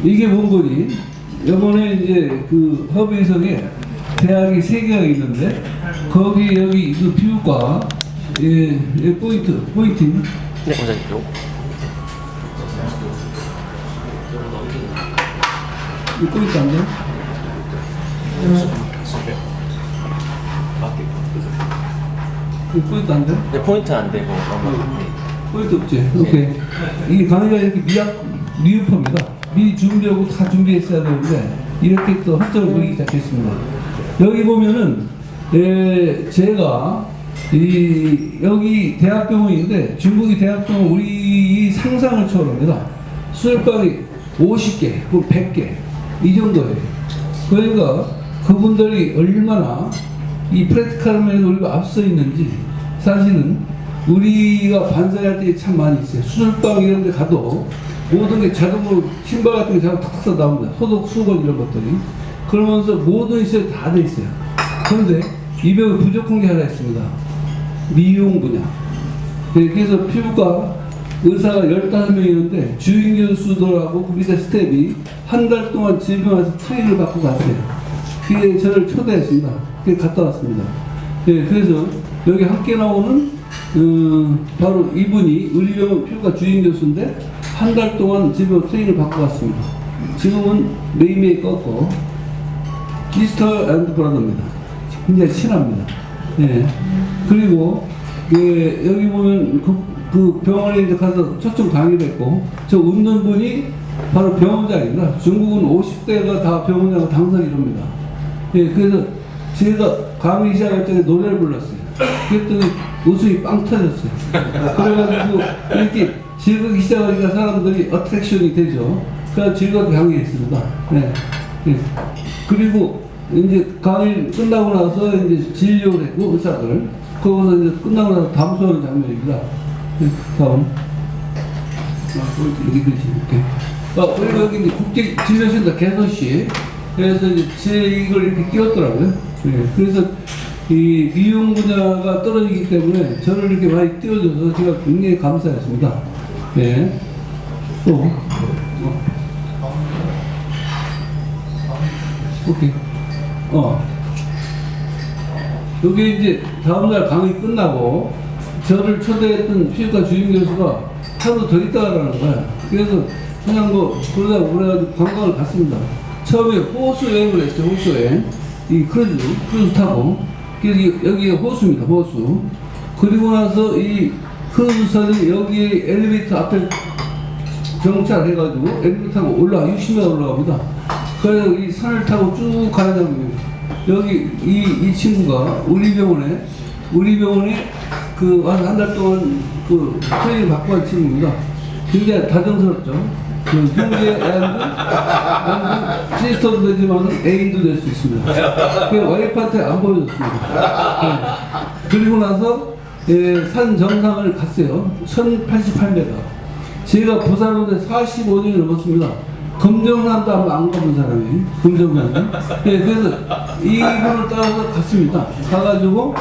이게 뭔거니? 이번에 이제 그 허브이성에 대학이 3개가 있는데 거기 여기 그 피부과 포인트 네, 원장님. 이 포인트 안 돼? 이 포인트 안 돼? 네, 포인트 안 되고. 포인트 없지? 오케이. 이게 강의가 이렇게 미흡합니다. 미리 준비하고 다 준비했어야 되는데 이렇게 또 학점을 보이기 시작했습니다. 여기 보면은 제가 여기 대학병원인데 중국이 대학병원 우리 상상을 초월합니다. 수술방이 50개, 100개 이 정도예요. 그러니까 그분들이 얼마나 이 프랙티컬 면에서 우리가 앞서 있는지 사실은 우리가 반사할 때 참 많이 있어요. 수술방 이런 데 가도 모든 게 자동으로 신발 같은 게 자동 탁탁 나옵니다. 소독, 수건 이런 것들이. 그러면서 모든 시설이 다 돼 있어요. 그런데 이 병에 부족한 게 하나 있습니다. 미용 분야. 그래서 피부과 의사가 15명 있는데 주인 교수들하고 그 밑에 스텝이 한 달 동안 집에 와서 트레이닝을 받고 갔어요. 그게 저를 초대했습니다. 그게 갔다 왔습니다. 그래서 여기 함께 나오는 바로 이분이 의료병원 피부과 주인 교수인데 한 달 동안 집에 트레이닝을 받고 갔습니다. 지금은 매일매일 꺾고 시스터 앤드 브라더입니다. 굉장히 친합니다. 그리고 여기 보면 그 병원에 이제 가서 초청 강의를 했고 저 웃는 분이 바로 병원장입니다. 중국은 50대가 다 병원장 당선이랍니다. 그래서 제가 강의 시작할 때 노래를 불렀어요. 그랬더니 웃음이 빵 터졌어요. 그래가지고 이렇게 즐겁게 시작하니까 사람들이 어트랙션이 되죠. 그래서 즐겁게 강의했습니다. 그리고 이제 강의 끝나고 나서 이제 진료를 했고 의사들 거기서 이제 끝나고 나서 담소하는 장면입니다. 다음. 여기 그리실게. 그리고 여기 이제 국제진료센터 개소시. 그래서 이제 이걸 이렇게 띄웠더라고요. 그래서 이 미용 분야가 떨어지기 때문에 저를 이렇게 많이 띄워줘서 제가 굉장히 감사했습니다. 또. 오케이. 여기 이제 다음날 강의 끝나고 저를 초대했던 피부과 주임 교수가 하루 더 있다 가라는 거야. 그래서 그냥 그러다가 그래가지고 관광을 갔습니다. 처음에 호수 여행을 했어요. 호수 여행. 이 크루즈 타고. 그래서 여기 호수입니다. 호수. 그리고 나서 이 크루즈선이 여기 엘리베이터 앞에 정차해가지고 엘리베이터 타고 60m 올라갑니다. 그래서 이 산을 타고 쭉 가는 여기 이 친구가 우리 병원에 와서 한 달 동안 트레이닝 받고 간 친구입니다. 굉장히 다정스럽죠. 형제 시스터도 되지만 애인도 될 수 있습니다. 그 와이프한테 안 보여줬습니다. 그리고 나서 산 정상을 갔어요. 1088m. 제가 부산원에 45년이 넘었습니다. 금정산도 안 가본 사람이 금정산. 그래서 이분을 따라서 갔습니다. 가가지고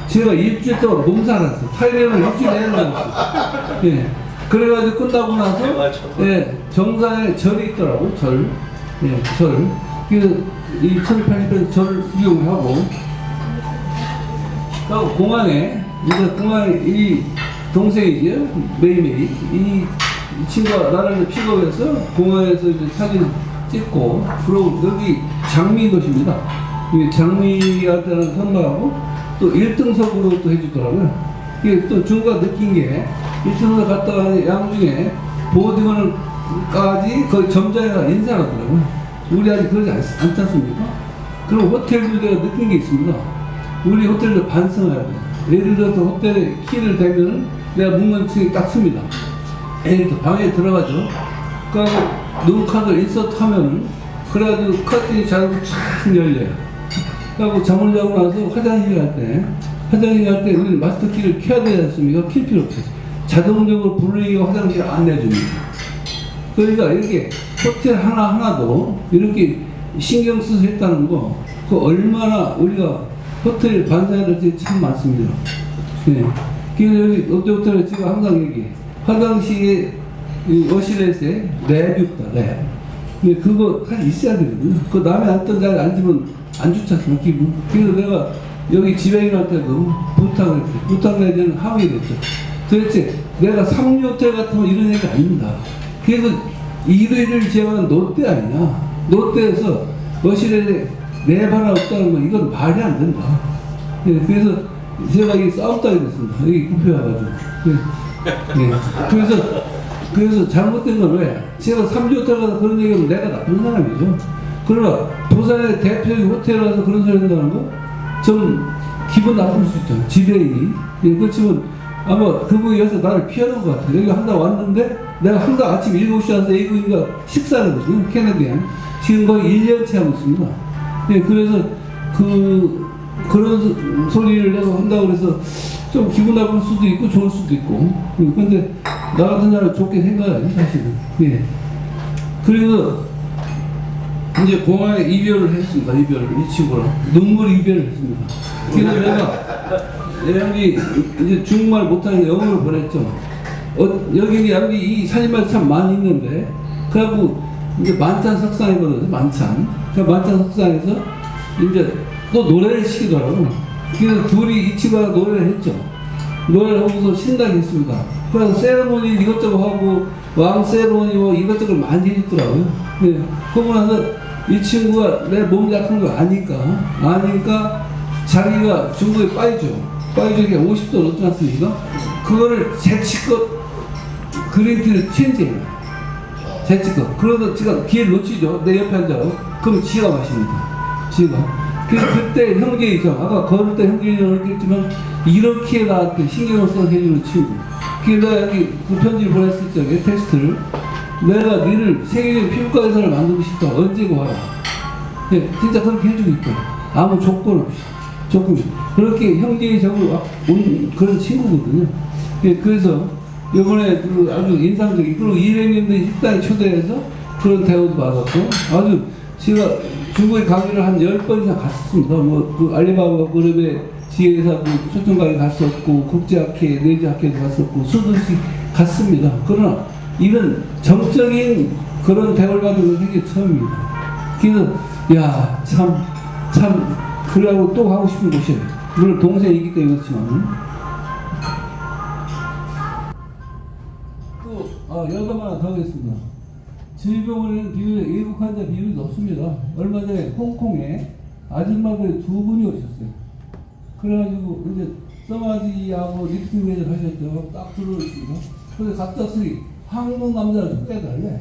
제가 일주일 동안 농사를 했어요. 타이레놀 일주일 내내 했어요. 그래가지고 끝나고 나서 정상에 절이 있더라고. 절. 그래서 이 1080에서 절을 이용하고 공항에 이 동생이죠. 메이메이 이 친구가 나를 픽업해서 공항에서 이제 사진 찍고 그리고 여기 장미도시입니다. 장미한테는 선물하고 또 1등석으로 또 해주더라고요. 이게 또 중국가 느낀 게 1등석 갔다 가는 양 중에 보딩원까지 거의 점장이라 인사를 하더라고요. 우리 아직 그러지 않지 않습니까? 그리고 호텔도 내가 느낀 게 있습니다. 우리 호텔도 반성해야 돼요. 예를 들어서 호텔에 키를 대면은 내가 문건층이 딱 씁니다. 예를 들어 방에 들어가죠. 그러고 눈카드 인서트 하면은 그래가지고 커튼이 자르고 쫙 열려요. 그리고 잠을 자고 나서 화장실 갈 때 우리는 마스터 키를 켜야 되지 않습니까? 킬 필요 없어요. 자동적으로 블루이가 화장실을 안내해줍니다. 그러니까 이렇게 호텔 하나하나도 이렇게 신경 써서 했다는 거, 그 얼마나 우리가 호텔 반사해야 될지 참 많습니다. 그래서 여기 롯데호텔에 제가 항상 얘기해. 화장실에 워시렛에 랩이 없다, 랩. 근데 그거 사실 있어야 되거든요. 그 남의 앉던 자리에 앉으면 안 좋지 않습니까, 기분. 그래서 내가 여기 지배인한테도 부탁을 했어요. 부탁을 해야 되는 항의를 했죠. 도대체 내가 3류 호텔 같으면 이런 얘기 아닙니다. 그래서 1위를 제외한 롯데 아니냐. 롯데에서 거실에 내 발 없다는 건 이건 말이 안 된다. 예, 그래서 제가 이 싸웠다고 됐습니다. 여기 굽혀와가지고. 그래서 잘못된 건 왜? 제가 3주 호텔 가서 그런 얘기하면 내가 나쁜 사람이죠. 그러나 부산의 대표적인 호텔 가서 그런 소리 한다는 거 좀 기분 나쁠 수 있죠. 지배인이. 예, 그렇지만 아마 그분이 여기서 나를 피하는 것 같아요. 여기 항상 왔는데 내가 항상 아침 7시 와서 A군인가 식사를 하거든요. 캐나디안. 지금 거의 1년째 하고 있습니다. 예, 그래서 그런 소리를 내가 한다고 그래서 좀 기분 나쁠 수도 있고 좋을 수도 있고. 예, 근데 나 같은 사람 좋게 생각하지 사실은. 예. 그래서 이제 공항에 이별을 했습니다. 이별을 이 친구랑 눈물 이별을 했습니다. 그래서 내가 여기 이제 중국말 못하니까 영어로 보냈죠. 여기 이 사진만 참 많이 있는데 그래갖고 이제 만찬 석상이거든요. 만찬. 그 만찬 석상에서 이제 또 노래를 시키더라고. 그래서 둘이 이 친구가 노래를 했죠. 노래를 하고서 신나게 했습니다. 그래서 세레모니 이것저것 하고 왕 세레모니 뭐 이것저것 많이 해줬더라고요. 네. 그러고 나서 이 친구가 내 몸 약한 거 아니까 자기가 중국에 빠이죠. 빠이족에 50도 넣지 않습니까? 그거를 제치껏 그린티를 체인지해요. 제치껏. 그러다 지가 기회를 놓치죠. 내 옆에 앉아요. 그럼 지가 마십니다. 지가. 그때 형제이죠. 아까 걸을 때 형제이라고 했겠지만 이렇게 나한테 신경을 써서 해주는 친구. 그래서 내가 여기 그 편지를 보냈을 적에 텍스트를 내가 니를 세계적인 피부과 의사를 만들고 싶다. 언제고 와라. 네, 진짜 그렇게 해주고 있고요. 아무 조건 없이. 그렇게 형제의 적으로 온 그런 친구거든요. 네, 그래서 이번에 그 아주 인상적인, 그리고 이래님들 식당에 초대해서 그런 대우도 받았고, 아주 제가 중국에 강의를 한 10번 이상 갔었습니다. 뭐, 그 알리바바 그룹의 지혜사 초청강의 갔었고, 국제학회, 내지학회도 갔었고, 수도시 갔습니다. 그러나 이런 정적인 그런 대우를 받은 건 되게 처음입니다. 그래서, 야, 참, 그러고 또 하고 싶은 곳이에요. 물론 동생이기 때문에 그렇지만. 또, 여담 하나 더 하겠습니다. 저희 병원에는 비율, 외국 환자 비율이 높습니다. 얼마 전에 홍콩에 아줌마들 2분이 오셨어요. 그래가지고 이제 써마디하고 리프팅 매니저 하셨죠. 딱 들어오셨습니다. 그래서 갑작스레 한국 남자를 좀 빼달래.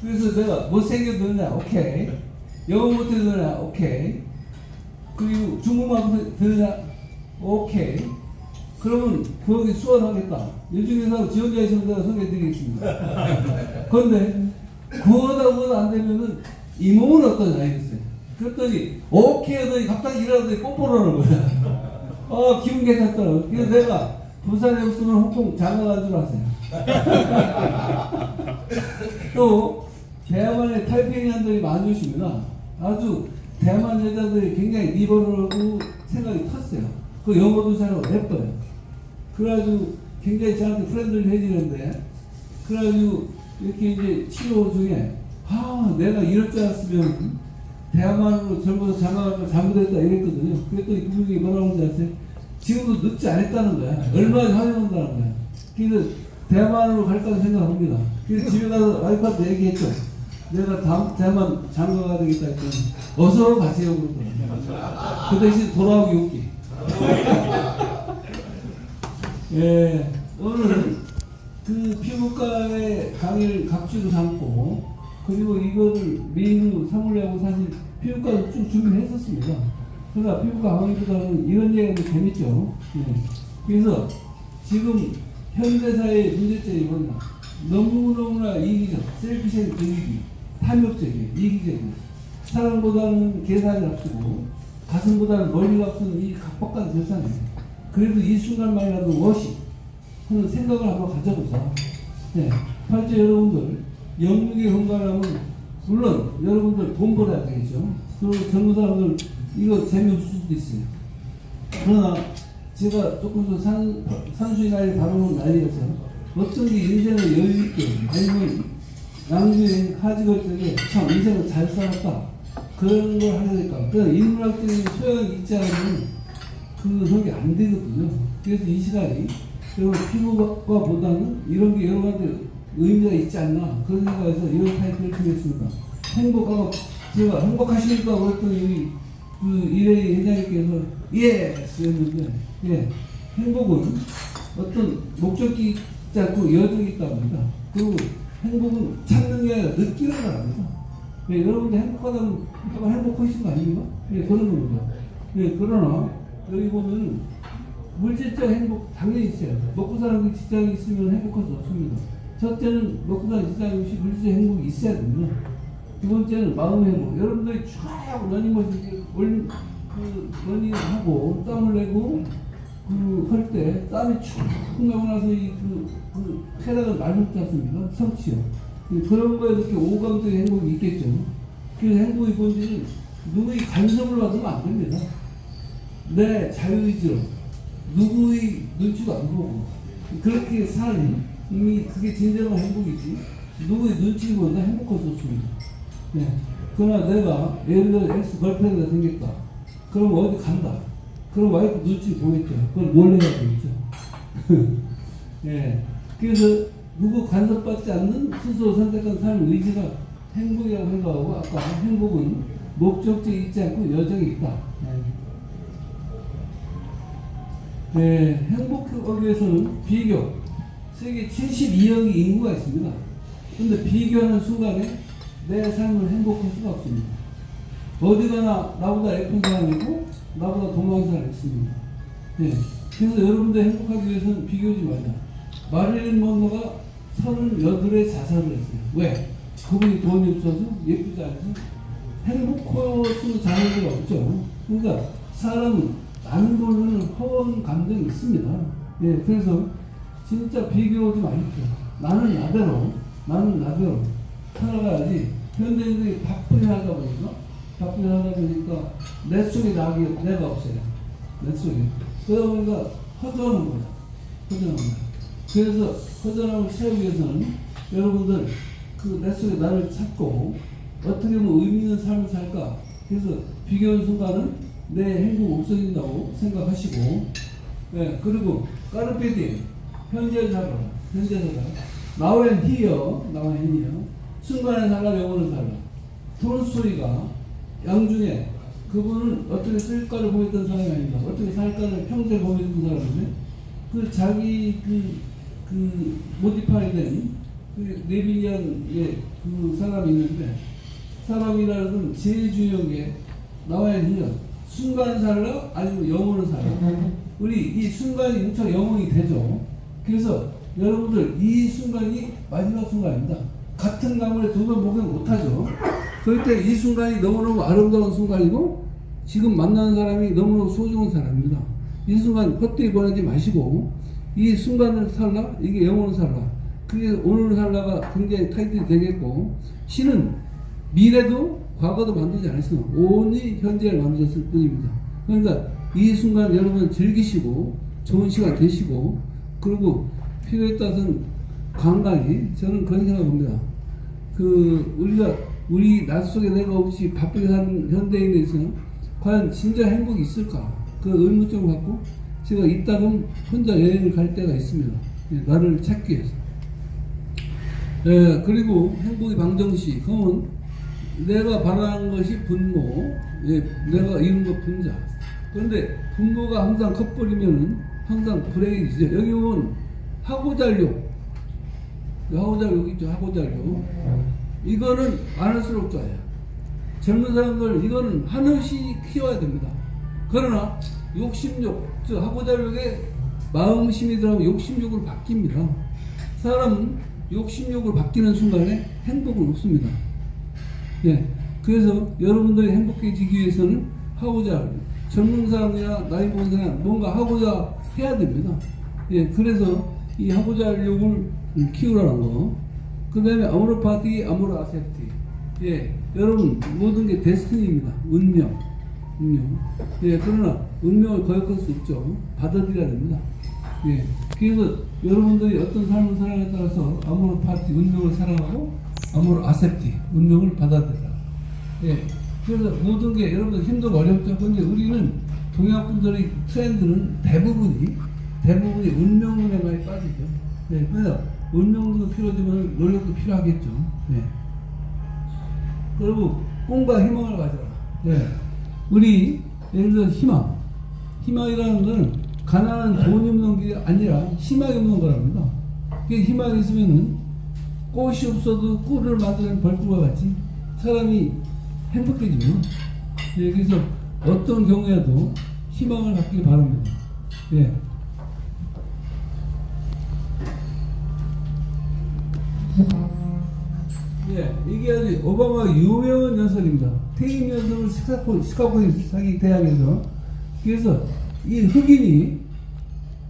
그래서 내가 못생겨도 되냐? 오케이. 영어 못해도 되냐? 오케이. 그리고 중국말 되냐? 오케이. 그러면 거기 수원하겠다. 이 중에서 지원자 있으면 내가 소개해드리겠습니다. 그런데 그거다 안 되면은 이 몸은 어떠냐 이랬어요. 그랬더니 오케이 하더니 갑자기 일하더니 뽀뽀를 하는 거야. 기분 괜찮더라고. 그래서 내가 부산에 없으면 홍콩 장가간 줄 아세요. 또 대만의 탈페이안들이 많이 오십니다. 아주 대만 여자들이 굉장히 리버럴하고 생각이 컸어요. 그 영어도 잘하고 예뻐요. 그래가지고 굉장히 저한테 프렌드를 해주는데, 그래가지고 이렇게 이제 치료 중에 내가 이럴 줄 알았으면 대만으로 젊어서 장가가면 잘못했다 이랬거든요. 그랬더니 그분이 뭐라고 하는지 아세요? 지금도 늦지 않았다는 거야. 얼마나 환영한다는 거야. 그래서 대만으로 갈까 생각합니다. 그래서 집에 가서 와이프한테 얘기했죠. 내가 대만 장가가야 되겠다 했더니 어서 가세요 그러더라고요. 그 대신 돌아오기 웃기. 예, 오늘은 그 피부과의 강의를 각주로 삼고, 그리고 이거를 메인으로 삼으려고 사실 피부과도 쭉 준비를 했었습니다. 그러나 피부과 강의보다는 이런 얘기가 재밌죠. 예. 그래서 지금 현대사의 문제점이 뭐냐? 너무너무나 이기적, 셀피션 분위기, 탐욕적이에요. 이기적이에요. 사랑보다는 계산이 앞서고 가슴보다는 머리가 앞서는 이 각박한 세상이에요. 그래도 이 순간만이라도 워시 하는 생각을 한번 가져보자. 네. 팔째 여러분들, 영국의 건강하면 물론 여러분들 돈 벌어야 되겠죠. 그리고 젊은 사람들 이거 재미없을 수도 있어요. 그러나 제가 조금 더 산수의 나이 바로 나이에서 어떤 게 인생을 여유있게, 아니면 양주에 하지걸적에 참 인생을 잘 살았다. 그런 걸 하려니까. 그런 인문학적인 소양이 있지 않으면 그런 게 안 되거든요. 그래서 이 시간이 여러분 피부과보다는 이런 게 여러 가지 의미가 있지 않나. 그런 생각에서 이런 타이틀을 정했습니다. 행복하고, 제가 행복하시니까 그랬더니 그 이래희 회장님께서 예스 했는데, 예, 행복은 어떤 목적이 있지 않고 여정이 있답니다. 그리고 행복은 찾는 게 아니라 느끼는 거랍니다. 예, 여러분들 행복하다면 행복하신 거 아닙니까? 예, 그런 겁니다. 예, 그러나 여기 보면 물질적 행복 당연히 있어요. 먹고 사는 직장이 있으면 행복할 수 없습니다. 첫째는 먹고 사는 직장이 없이 물질적 행복이 있어야 됩니다. 두 번째는 마음의 행복. 여러분들이 쫙 러닝머신 러닝하고 땀을 내고 할 때 땀이 쭉 나고 나서 그 쾌락을 말 못지 않습니까? 성취요. 그런 거에 이렇게 오감적인 행복이 있겠죠. 그래서 행복의 본질은 누구의 간섭을 받으면 안 됩니다. 내 자유의지로 누구의 눈치도 안 보고 그렇게 사는 이미 그게 진정한 행복이지. 누구의 눈치를 보는데 행복할 수 없습니다. 네. 그러나 내가 예를 들어 엑스 걸프렌드가 생겼다. 그럼 어디 간다. 그럼 와이프 눈치 보겠죠. 그걸 몰래 해야 되겠죠. 예. 그래서 누구 간섭받지 않는 스스로 선택한 삶의 의지가 행복이라고 생각하고, 아까 행복은 목적지에 있지 않고 여정에 있다. 예, 행복하기 위해서는 비교. 세계 72억의 인구가 있습니다. 근데 비교하는 순간에 내 삶을 행복할 수가 없습니다. 어디 가나 나보다 예쁜 사람이고 나보다 동안한 사람이 있습니다. 예. 그래서 여러분들 행복하기 위해서는 비교하지 말자. 마릴린 먼로가 38의 자살을 했어요. 왜? 그분이 돈이 없어서 예쁘지 않아서 행복호수는 자녀가 없죠. 그러니까 사람은 남을 보는 허원 감정이 있습니다. 예, 그래서 진짜 비교하지 마십시오. 나는 나대로 살아가야지. 현대인들이 바쁘게 하다 보니까 내 속에 내가 없어요. 내 속에. 그러다 보니까 허전한 거야. 그래서 허전함을 채우기 위해서는 여러분들 그 내 속에 나를 찾고 어떻게 하면 의미 있는 삶을 살까. 그래서 비교하는 순간은 내 행복 없어진다고 생각하시고, 예, 그리고 까르페디엠 현재 살아라. Now and here, 순간에 살라, 영혼을 살라. 톨스토이가 양중에 그분은 어떻게 쓸까를 보였던 사람이 아닙니다. 어떻게 살까를 평생 보였던 사람인데, 그 자기 그 모디파이된 그 네빌리안의 그 사람이 있는데, 사람이라는 제일 중요한 게 나와야 해요. 순간 살라 아니면 영혼을 살라. 우리 이 순간이 무척 영혼이 되죠. 그래서 여러분들 이 순간이 마지막 순간입니다. 같은 가문에 두 번 목욕 못하죠. 그럴 때 이 순간이 너무너무 아름다운 순간이고 지금 만나는 사람이 너무너무 소중한 사람입니다. 이 순간 헛되이 보내지 마시고 이 순간을 살라, 이게 영혼을 살라. 그게 오늘 살라가 굉장히 타이틀이 되겠고, 신은 미래도 과거도 만들지 않았어요. 온전히 현재를 만들었을 뿐입니다. 그러니까 이 순간 여러분 즐기시고 좋은 시간 되시고, 그리고 필요에 따라서는 관광이, 저는 그런 생각합니다. 우리 낯 속에 내가 없이 바쁘게 사는 현대인에서 과연 진짜 행복이 있을까? 그 의문점을 갖고 제가 이따금 혼자 여행을 갈 때가 있습니다. 예, 나를 찾기 위해서. 예, 그리고 행복의 방정식, 그건 내가 바라는 것이 분모, 예, 내가 이룬 것 분자. 그런데 분모가 항상 커버리면은 항상 불행해지죠. 여기 보면 하고잘욕 있죠. 하고잘욕. 이거는 많을수록 좋아요. 젊은 사람들 이거는 한없이 키워야 됩니다. 그러나 욕심욕, 즉 하고잘욕에 마음심이 들어가면 욕심욕으로 바뀝니다. 사람은 욕심욕으로 바뀌는 순간에 행복은 없습니다. 예, 그래서 여러분들이 행복해지기 위해서는 하고자, 젊은 사람이나 나이 먹은 사람 뭔가 하고자 해야 됩니다. 예, 그래서 이 하고자 할 욕을 키우라는 거. 그 다음에 아모르 파티, 아모르 아세프티. 예, 여러분 모든 게 데스티니입니다. 운명. 예, 그러나 운명을 거역할 수 없죠. 받아들여야 됩니다. 예, 그래서 여러분들이 어떤 삶을 살아가에 따라서 아모르 파티, 운명을 살아가고 아모르 아셉티, 운명을 받아들여라. 예. 그래서 모든 게 여러분들 힘들고 어렵죠. 근데 우리는 동양 분들의 트렌드는 대부분이 운명론에 많이 빠지죠. 예. 그래서 운명도 필요하지만 노력도 필요하겠죠. 예. 그리고 꿈과 희망을 가져라. 예. 우리 예를 들어 희망이라는 것은 가난한 돈이 없는 게 아니라 희망이 없는 거랍니다. 그 희망이 있으면은 꽃이 없어도 꿀을 만드는 벌꿀과 같이 사람이 행복해지면, 예, 그래서 어떤 경우에도 희망을 갖길 바랍니다. 예. 예, 이게 아주 오바마 유명한 연설입니다. 퇴임 연설을 시카고 사기 대학에서. 그래서 이 흑인이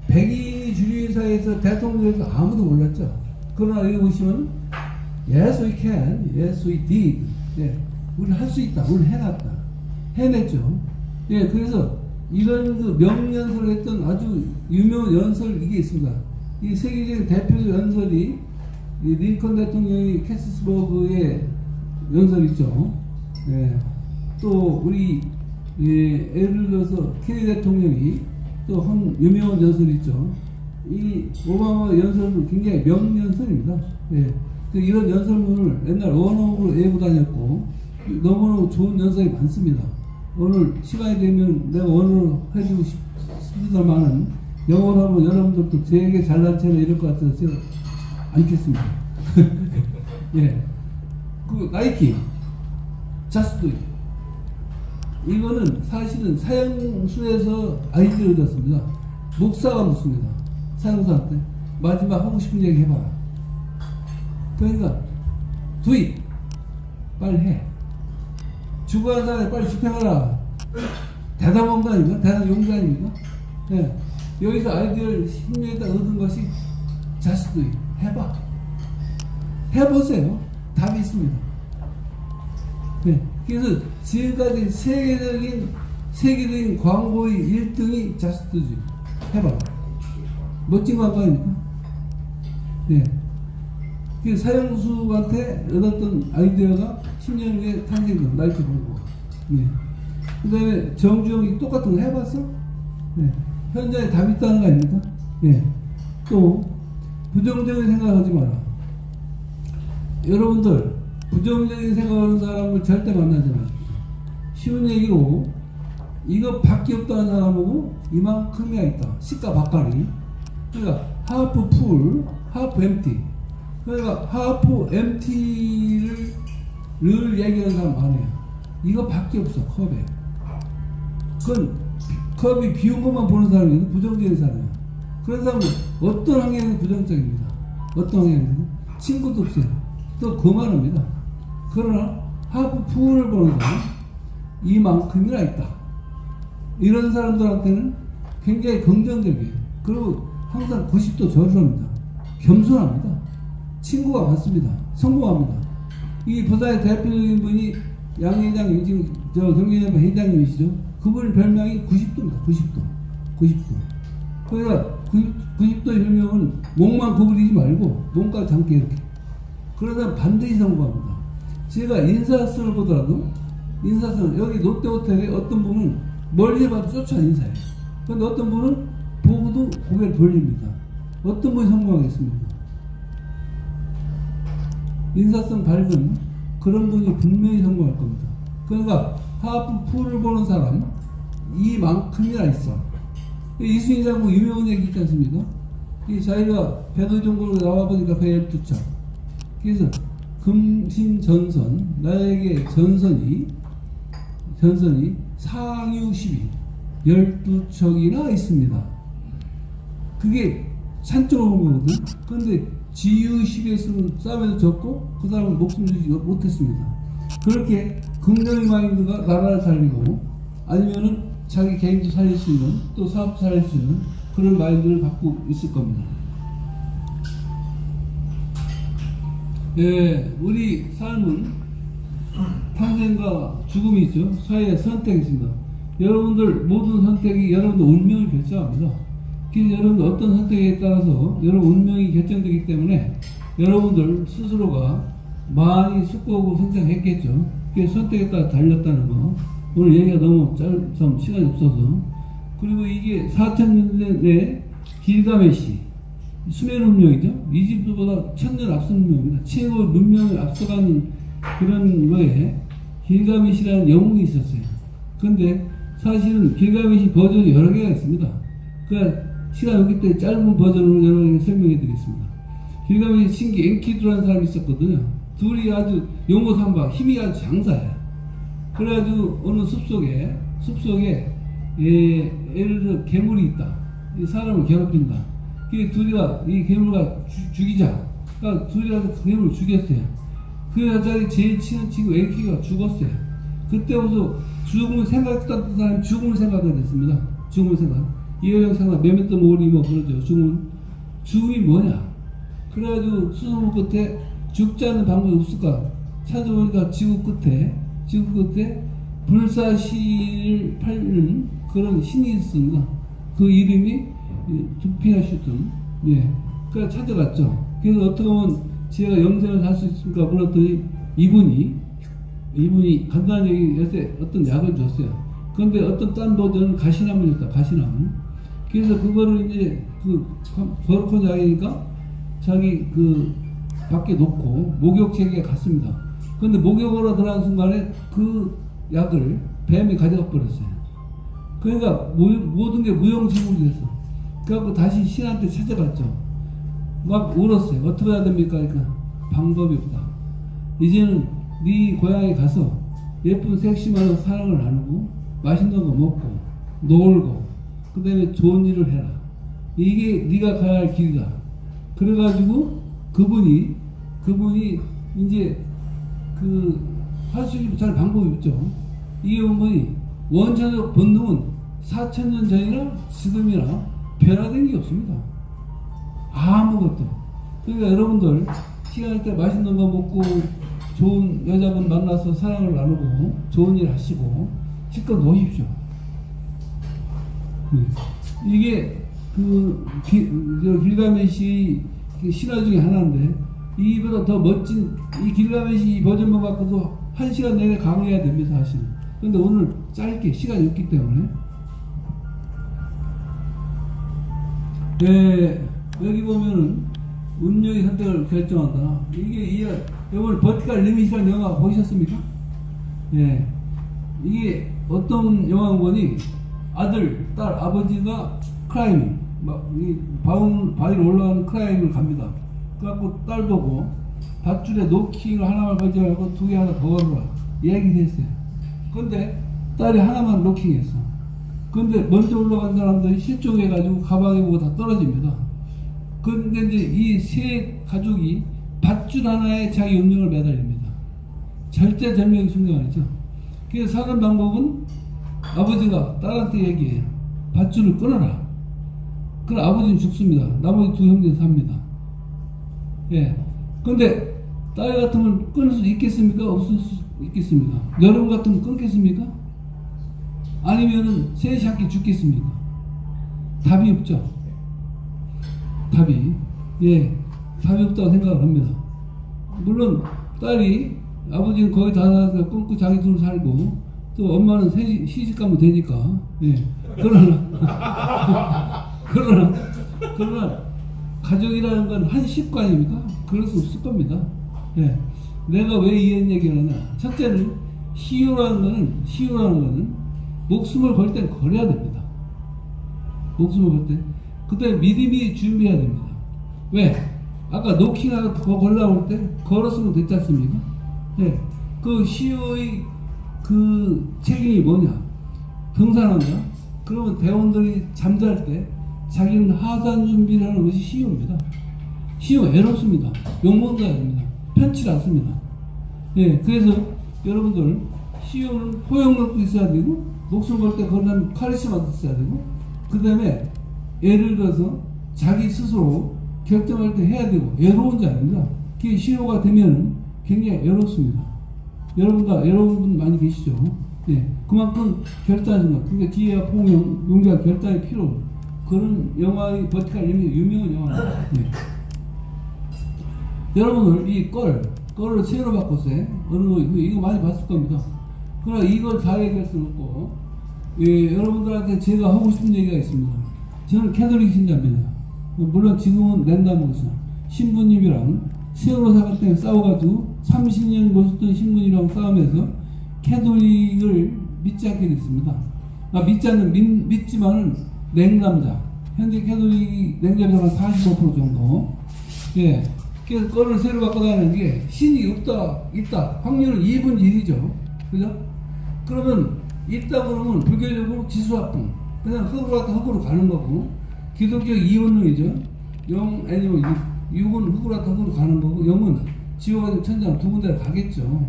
백인이 주류인 사회에서 대통령에서 아무도 몰랐죠. 그러나 여기 보시면 Yes we can, Yes we did. 예, 우리 할 수 있다, 우리 해냈죠. 예, 그래서 이런 그 명연설을 했던 아주 유명한 연설 이게 있습니다. 이 세계적인 대표 연설이 이 링컨 대통령이 캐스스버그의 연설이죠. 예, 또 우리 예를 들어서 케리 대통령이 또 한 유명한 연설이 있죠. 이 오바마 연설은 굉장히 명연설입니다. 예, 그 이런 연설문을 옛날 원어로 외우고 다녔고 너무너무 좋은 연설이 많습니다. 오늘 시간이 되면 내가 원어로 해주고 싶습니다만은 영어로 하면 여러분들도 되게 잘난 체나 이럴 것 같아서 제가 않겠습니다. 예, 그 나이키 Just Do It. 이거는 사실은 사형수에서 아이디어를 얻었습니다. 목사가 묻습니다. 사형수한테 마지막 하고 싶은 얘기 해봐라. 그러니까 Do it. 빨리 해. 죽어간 사람이 빨리 집행하라. 대단한 거 아닙니까? 대단한 용기 아닙니까? 네. 여기서 아이디어를 심리에다 얻은 것이 Just do it. 해봐. 해보세요. 답이 있습니다. 네. 그래서 지금까지 세계적인 광고의 1등이 Just do it. 해봐. 멋진 광고 아닙니까? 네. 그 사형수한테 얻었던 아이디어가 10년 후에 탄생된 나이키 광고. 네. 그 다음에 정주영이 똑같은 거 해봤어? 네. 현장에 답이 있다는 거 아닙니까? 네. 또 부정적인 생각하지 마라. 여러분들 부정적인 생각하는 사람을 절대 만나지 마십시오. 쉬운 얘기로 이거밖에 없다는 사람하고 이만큼이야 있다. 시가 박가리. 그러니까 하프 풀, 하프 엠티. 그러니까 하프 엠티를 얘기하는 사람 많아요. 이거밖에 없어. 컵에. 그건 컵이 비운 것만 보는 사람이 부정적인 사람이에요. 그런 사람은 어떤 환경에서 부정적입니다. 어떤 환경에서 친구도 없어요. 또 거만합니다. 그러나 하프 풀을 보는 사람 이만큼이나 있다. 이런 사람들한테는 굉장히 긍정적이에요. 그리고 항상 90도 저주합니다. 겸손합니다. 친구가 많습니다. 성공합니다. 이 부산의 대표적인 분이 양 회장님, 지금 경기연맹 회장님이시죠. 그분 별명이 90도입니다. 90도. 그러니까 90도 별명은 목만 구부리지 말고 몸까지 잠게 이렇게. 그러다 반드시 성공합니다. 제가 인사성을 보더라도 여기 롯데호텔에 어떤 분은 멀리 봐도 쫓아 인사해요. 그런데 어떤 분은 보고도 고개를 돌립니다. 어떤 분이 성공하겠습니까? 인사성 밝은 그런 분이 분명히 성공할 겁니다. 그러니까 하프 풀을 보는 사람 이만큼이나 있어. 이순신 장군 유명한 얘기 있지 않습니까? 이 자기가 배도 정도로 나와보니까 배에 12척. 그래서 금신전선 나에게 전선이 상유 12척이나 있습니다. 그게 산적으로 온 거거든. 그런데 지유 10에서는 싸움에서 졌고 그 사람은 목숨 주지 못했습니다. 그렇게 긍정의 마인드가 나라를 살리고 아니면은 자기 개인도 살릴 수 있는 또 사업도 살릴 수 있는 그런 마인드를 갖고 있을 겁니다. 네, 우리 삶은 탄생과 죽음이 있죠. 사이에 선택이 있습니다. 여러분들 모든 선택이 여러분들 운명을 결정합니다. 그래서 여러분들 어떤 선택에 따라서 여러분 운명이 결정되기 때문에 여러분들 스스로가 많이 숙고하고 성장했겠죠. 그게 선택에 따라 달렸다는 거. 오늘 얘기가 너무 좀 시간이 없어서. 그리고 이게 4,000년 내 길가메시 수메르 문명이죠. 이집트보다 1,000년 앞선 문명입니다. 최고 문명을 앞서가는 그런 거에 길가메시라는 영웅이 있었어요. 근데 사실은 길가메시 버전이 여러 개가 있습니다. 그러니까 시간 없기 때문에 짧은 버전으로 여러 개 설명해 드리겠습니다. 길가메시 신기 엔키두라는 사람이 있었거든요. 둘이 아주 용고삼바 힘이 아주 장사야. 그래가지고 어느 숲속에 예를 들어 괴물이 있다. 이 사람을 괴롭힌다. 그 둘이가 이 괴물과 죽이자. 그러니까 둘이가 그 괴물을 죽였어요. 그 여자의 제일 친한 친구 엔키가 죽었어요. 그때부터 죽음을 생각했던 사람이 죽음을 생각하게 됐습니다. 죽음을 생각. 이해령 생각, 메멘토 모리 뭐 그러죠. 죽음이 뭐냐? 그래가지고 수소문 끝에 죽지 않는 방법이 없을까? 찾아보니까 지구 끝에 불사시를 팔는 그런 신이 있습니다. 그 이름이 두피아슈tum. 예. 그래서 찾아갔죠. 그래서 어떻게 보면 제가 영생을 할 수 있습니까? 물었더니 이분이 간단한 얘기에서 어떤 약을 줬어요. 그런데 어떤 딴 버전은 가시나무를 줬다. 가시나무. 그래서 그거를 이제 그 거룩한 약이니까 자기 그 밖에 놓고 목욕제기에 갔습니다. 그런데 목욕으로 들어간 순간에 그 약을 뱀이 가져가 버렸어요. 그러니까 모든 게 무용지물이 됐어. 그래갖고 다시 신한테 찾아갔죠. 막 울었어요. 어떻게 해야 됩니까? 그러니까 방법이 없다. 이제는 네 고향에 가서 예쁜 섹시한 사랑을 나누고 맛있는 거 먹고 놀고 그 다음에 좋은 일을 해라. 이게 네가 가야 할 길이다. 그래가지고 그분이 이제 할 수 있는 잘 방법이 없죠. 이게 원본이 원천적 본능은 4,000년 전이나 지금이나 변화된 게 없습니다. 아무것도. 그러니까 여러분들 시간할 때 맛있는 거 먹고 좋은 여자분 만나서 사랑을 나누고 좋은 일 하시고 실컷 노십시오. 네. 이게 길가메시 신화 중에 하나인데 이보다 더 멋진 이 길가메시 버전만 갖고도 1시간 내내 강의해야 됩니다. 사실은. 근데 오늘 짧게 시간이 없기 때문에 네, 여기 보면은 운명의 선택을 결정한다. 이게 이번 버티컬 리밋이라는 영화 보셨습니까? 예. 이게 어떤 영화인지 아들, 딸, 아버지가 클라이밍, 바위로 올라가는 클라이밍을 갑니다. 그래갖고 딸 보고 밧줄에 노킹을 하나만 걸지 말고 2개 하나 더 걸어라. 얘기를 했어요. 근데 딸이 하나만 노킹했어. 근데 먼저 올라간 사람들이 실종해가지고 가방에 보고 다 떨어집니다. 근데 이제 이 세 가족이 밧줄 하나에 자기 운명을 매달립니다. 절대절명의 순간이죠. 그래서 사는 방법은 아버지가 딸한테 얘기해요. 밧줄을 끊어라. 그럼 아버지는 죽습니다. 나머지 2 형제는 삽니다. 예. 근데 딸 같으면 끊을 수 있겠습니까? 없을 수 있겠습니까? 여러분 같으면 끊겠습니까? 아니면은 셋이 함께 죽겠습니까? 답이 없죠. 답이 없다고 생각을 합니다. 물론 딸이 아버지는 거의 다 살아서 끊고 자기 둘 살고 또 엄마는 시집 가면 되니까 그러나 가족이라는 건 한 식구 아닙니까? 그럴 수 없을 겁니다. 내가 왜 이런 얘기를 하냐? 첫째는 시효라는 거는 목숨을 걸 땐 걸어야 됩니다. 목숨을 걸 때. 그때 미리미리 준비해야 됩니다. 왜? 아까 노킹하고 더 걸라올 때 걸었으면 됐지 않습니까? 그 시효의 그 책임이 뭐냐? 등산한다? 그러면 대원들이 잠잘 때 자기는 하산 준비를 하는 것이 시효입니다. 시효 외롭습니다. 욕먹는 거 아닙니다. 편치 않습니다. 그래서 여러분들 시효는 포용력도 있어야 되고 목숨 걸 때 그런 카리스마도 있어야 되고 그 다음에 예를 들어서 자기 스스로 결정할 때 해야 되고 외로운 자 아닙니다. 그게 시효가 되면 굉장히 외롭습니다. 여러분 많이 계시죠? 그만큼 결단하는 것. 그러니까 지혜와 포용, 용기와 결단이 필요한 그런 영화의 버티컬 리밋 유명한 영화입니다. 여러분들 이 거를 새로 바꿨어요. 어느 거 이거 많이 봤을 겁니다. 그러나 이걸 다 얘기할 수는 없고, 예, 여러분들한테 제가 하고 싶은 얘기가 있습니다. 저는 캐톨릭 신자입니다. 물론 지금은 낸다면서 신부님이랑 세월호 사건 때문에 싸워가지고 30년 모셨던 신부님이랑 싸우면서 캐톨릭을 믿지 않게 됐습니다. 믿지만은 냉담자. 현재 캐톨릭 냉담자가 한 45% 정도. 예. 그래서 거를 새로 바꿔다니는 게 신이 있다. 확률은 2분의 1이죠. 그죠? 그러면 있다 그러면 불교적으로 지수합분. 그냥 흙으로 갔다 흙으로 가는 거고, 기독교 이원론이죠. 0 아니면 6은 흙으로 갔다 흙으로 가는 거고, 0은 지옥 아니면 천장 두 군데를 가겠죠.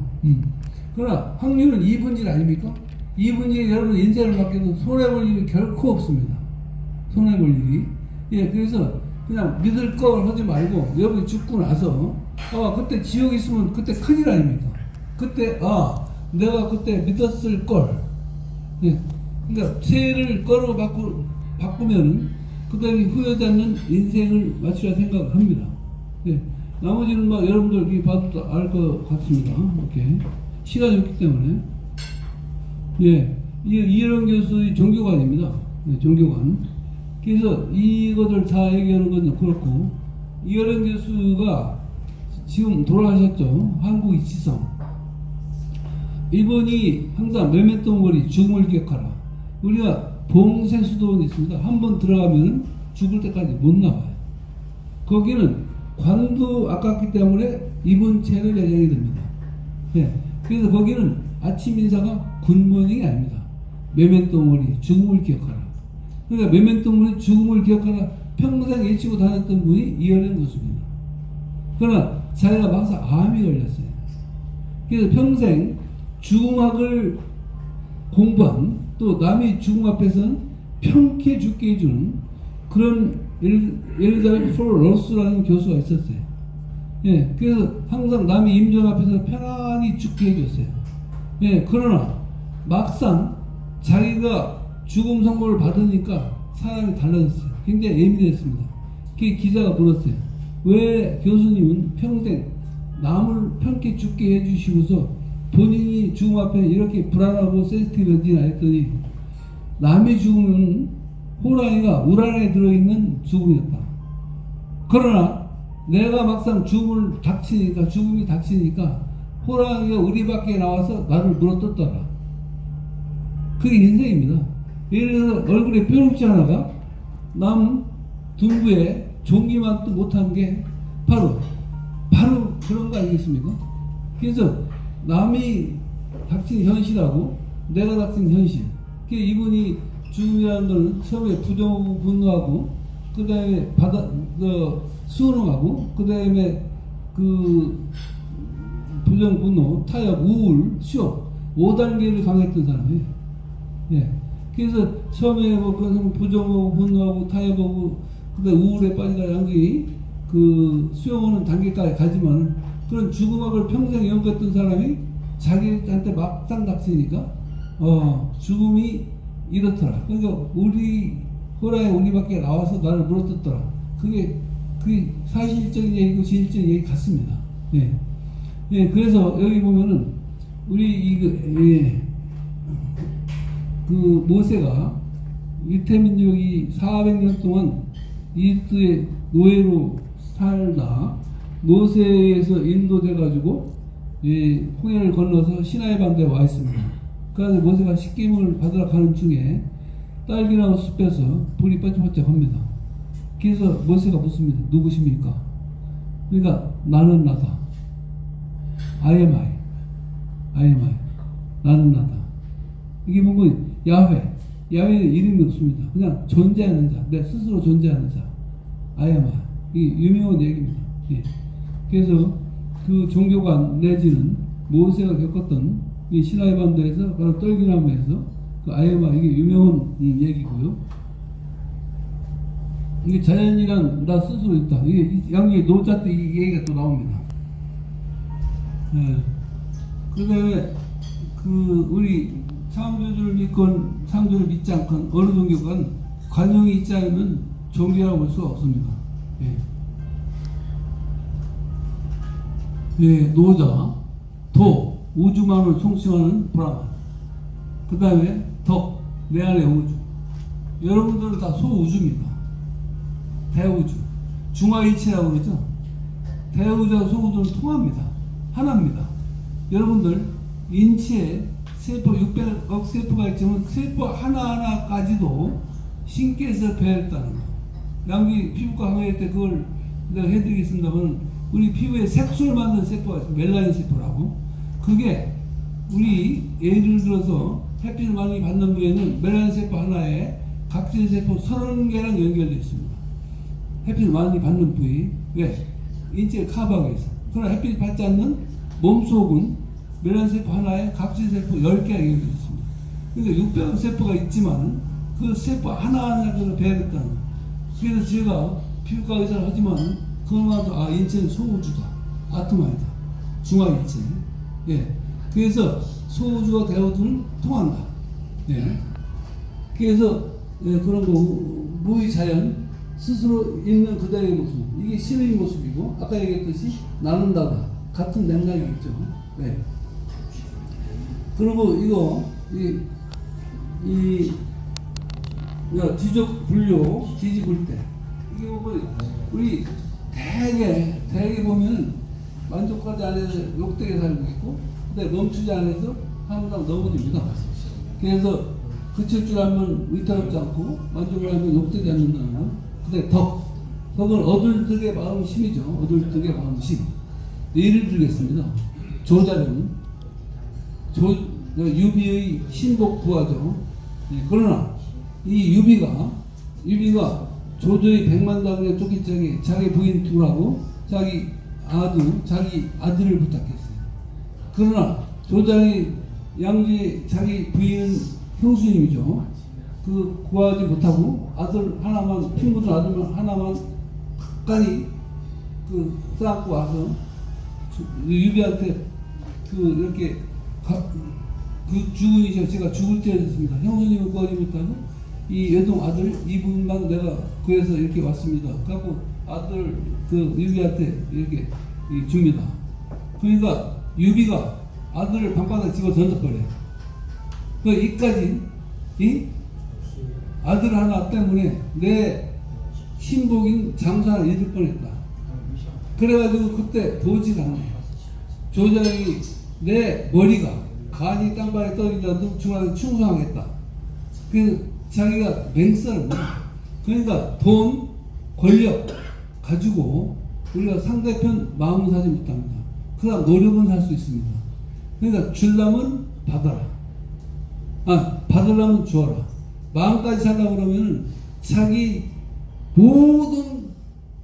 그러나 확률은 2분의 1 아닙니까? 2분의 1 여러분 인생을 맡겨도 손해볼 일이 결코 없습니다. 손해볼 일이. 예, 그래서 그냥 믿을 걸 하지 말고, 여러분이 죽고 나서, 그때 지옥 있으면 그때 큰일 아닙니까? 그때, 내가 그때 믿었을 걸. 예. 그러니까, 새를 거로 바꾸면, 그다음에 후회하지 않는 인생을 마치라 생각을 합니다. 예. 나머지는 여러분들 봐도 알 것 같습니다. 이렇게. 시간이 없기 때문에. 예. 이런 교수의 종교관입니다. 예, 종교관. 그래서 이것을 다 얘기하는 건 그렇고, 이어른 교수가 지금 돌아가셨죠. 한국 이치성. 이분이 항상 메멘토모리 죽음을 기억하라. 우리가 봉쇄수도원이 있습니다. 한번 들어가면 죽을 때까지 못 나와요. 거기는 관도 아깝기 때문에 이분 채를 예정이 됩니다. 예. 그래서 거기는 아침 인사가 굿모닝이 아닙니다. 메멘토모리 죽음을 기억하라. 그러니까 메멘토모리 죽음을 기억하라 평생 외치고 다녔던 분이 이어른 교수입니다. 그러나 자기가 막상 암이 걸렸어요. 그래서 평생 죽음학을 공부한, 또 남이 죽음 앞에서는 평쾌 죽게 해주는 그런 엘리자베트 로스라는 교수가 있었어요. 예, 그래서 항상 남이 임종 앞에서 편안히 죽게 해줬어요. 예, 그러나 막상 자기가 죽음 선고를 받으니까 사람이 달라졌어요. 굉장히 예민했습니다. 그 기자가 물었어요. 왜 교수님은 평생 남을 편케 죽게 해주시고서 본인이 죽음 앞에 이렇게 불안하고 센스티브해지나 했더니, 남의 죽음은 호랑이가 울 안에 들어있는 죽음이었다. 그러나 내가 막상 죽음이 닥치니까 호랑이가 우리 밖에 나와서 나를 물어뜯더라. 그게 인생입니다. 예를 들어서 얼굴에 뾰루지 하나가 남 둥부에 종기만도 못한 게 바로 그런 거 아니겠습니까? 그래서 남이 닥친 현실하고 내가 닥친 현실. 이분이 죽음이라는 걸 처음에 부정하고 분노하고, 그 다음에 수능하고, 그 다음에 부정, 분노, 타협, 우울, 수욕 5단계를 강했던 사람이에요. 예. 그래서 처음에 부정하고 분노하고 타협하고, 그 다음에 우울에 빠지다 양기 수용하는 단계까지 가지만, 그런 죽음학을 평생 연구했던 사람이 자기한테 막상 닥치니까 죽음이 이렇더라. 그러니까 호랑이 우리 밖에 나와서 나를 물어뜯더라. 그게 사실적인 얘기고 진실적인 얘기 같습니다. 예. 예, 그래서 여기 보면은 모세가 유태민족이 400년 동안 이집트의 노예로 살다 모세에서 인도돼 가지고 홍해를 건너서 시나이 반도에 와 있습니다. 그래서 모세가 십계명을 받으러 가는 중에 딸기나무 숲에서 불이 반짝반짝합니다. 그래서 모세가 묻습니다. 누구십니까? 그러니까 나는 나다. I am I. 나는 나다. 이게 보면 야훼는 이름이 없습니다. 그냥 존재하는 자, 내 스스로 존재하는 자. I am I. 이게 유명한 얘기입니다. 예. 그래서 그 종교관 내지는 모세가 겪었던 이 시나이 반도에서, 바로 떨기나무에서 I am I, 이게 유명한 얘기고요. 이게 자연이란 나 스스로 있다. 이게 양쪽에 노자 때 이 얘기가 또 나옵니다. 예. 그 다음에 우리 창조주를 믿건 창조를 믿지 않건 어느 종교건 관용이 있지 않으면 종교라고 볼 수가 없습니다. 예. 예, 노자, 도, 우주만을 송칭하는 브라만. 그 다음에 덕, 내 안의 우주. 여러분들은 다 소우주입니다. 대우주. 중화일치라고 그러죠. 대우주와 소우주는 통합니다. 하나입니다. 여러분들 인체에 세포 600억 세포가 있지만 세포 하나하나까지도 신께서 배했다는 거. 양기 피부과 항해할 때 그걸 내가 해드리겠습니다만, 우리 피부에 색소를 만드는 세포가 있어요. 멜라닌 세포라고. 그게 우리 예를 들어서 햇빛을 많이 받는 부위에는 멜라닌 세포 하나에 각질 세포 30개랑 연결되어 있습니다. 햇빛을 많이 받는 부위. 왜? 인체가 커버하고 있어. 그러나 햇빛을 받지 않는 몸속은 멜라닌 세포 하나에 각질 세포 10개가 연결되어 있습니다. 그러니까 600억 세포가 있지만 그 세포 하나하나를 배야겠다는 거예요. 그래서 제가 피부과 의사를 하지만 그거마다 인체는 소우주다. 아토마이다. 중화일체. 예. 그래서 소우주와 대우주는 통한다. 예. 그래서 예, 그런 거 무의자연 스스로 있는 그대의 모습, 이게 신의 모습이고, 아까 얘기했듯이 나눈다가 같은 맥락이 있죠. 네. 그리고 이거 지적 분류, 지지불대. 이게 보면 우리 대개 보면 만족하지 않아서 욕되게 살고 있고, 근데 멈추지 않아서 항상 넘어집니다. 그래서 그칠 줄 알면 위태롭지 않고 만족을 하면 욕되지 않는다는 거. 근데 덕은 어들득의 마음심이죠. 어들득의 마음심. 예를 들겠습니다. 조자는 유비의 신복 부하죠. 네, 그러나 이 유비가 조조의 100만당에 쫓긴 적에 자기 부인 둘하고 자기 아들을 부탁했어요. 그러나 조장이 양지 자기 부인은 형수님이죠. 그 구하지 못하고 아들 하나만, 핑구들 아들만 하나만 끝까지 쌓고 와서 유비한테 이렇게 죽은 이제 제가 죽을 때 했습니다. 형수님을 구하지 못하고 이 여동 아들 이분만 내가 구해서 이렇게 왔습니다. 그래갖고 아들 유비한테 이렇게 줍니다. 그러니까 유비가 아들을 방바닥에 집어 던져버려요. 이까지 아들 하나 때문에 내 신복인 장사를 잃을 뻔했다. 그래가지고 그때 도지가 않네. 조장이 내 머리가 간이 땅바닥에 떨어진다도 중앙에 충성하겠다. 그래서 자기가 맹세를 해요. 그러니까 돈, 권력 가지고 우리가 상대편 마음을 사지 못합니다. 그러나 노력은 살 수 있습니다. 그러니까 주려면 받아라. 받으려면 주어라. 마음까지 살려고 그러면 자기 모든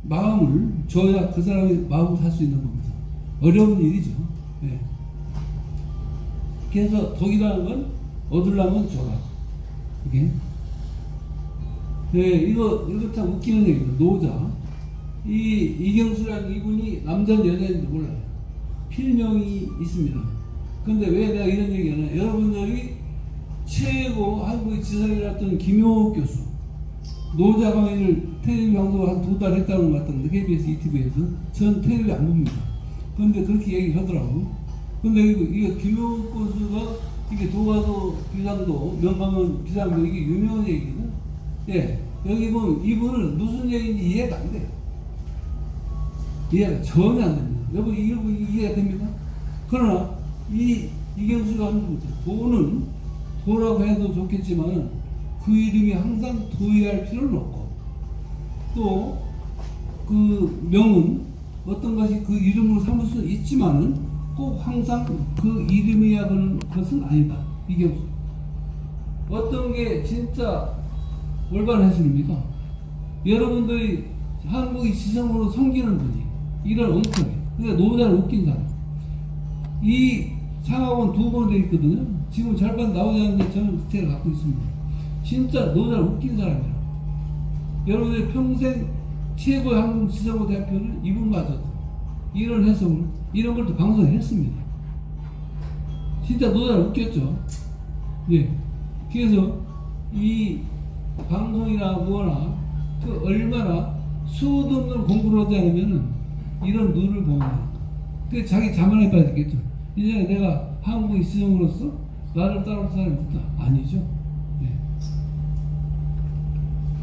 마음을 줘야 그 사람의 마음을 살 수 있는 겁니다. 어려운 일이죠. 네. 그래서 덕이라는 건 얻으려면 줘라. 이게. 네, 이거 참 웃기는 얘기입니다. 노자. 이경수라는 이분이 남자인지 여자인지 몰라요. 필명이 있습니다. 근데 왜 내가 이런 얘기하냐. 여러분들이 최고 한국의 지성이었던 김용옥 교수. 노자 강의를 텔레비 방송 한 2달 했다는 것 같던데, KBS, ETV에서. 전 텔레비 안 봅니다. 근데 그렇게 얘기하더라고. 근데 이거 김용옥 교수가 이게 도가도, 비상도, 명강은 비상도 이게 유명한 얘기거든. 예. 여기 보면 이분은 무슨 얘기인지 이해가 안 돼요. 이해가 전혀 안 됩니다. 여러분, 이해가 됩니까? 그러나, 이경수가 하는 거죠. 도라고 해도 좋겠지만, 그 이름이 항상 도의할 필요는 없고, 또, 그 명은 어떤 것이 그 이름으로 삼을 수 있지만은, 꼭 항상 그 이름이야 하는 것은 아니다. 이경수. 어떤 게 진짜 올바른 해설입니까? 여러분들이 한국의 지성으로 섬기는 분이, 이런 엉터리. 그러니까 노자를 웃긴 사람. 이 상하원 2번 되어 있거든요. 지금 절반 나오지 않는데 저는 스테이를 갖고 있습니다. 진짜 노자를 웃긴 사람이라. 여러분들 평생 최고의 한국 지성고 대표는 이분마저도 이런 해석을, 이런 걸 또 방송에 했습니다. 진짜 노자를 웃겼죠. 예. 그래서 이 방송이나 뭐나 얼마나 수도 없는 공부를 하지 않으면은 이런 눈을 보면 그 자기 자만에 빠지겠죠. 이제 내가 한국의 시정으로서 나를 따라올 사람이 없다. 아니죠. 예.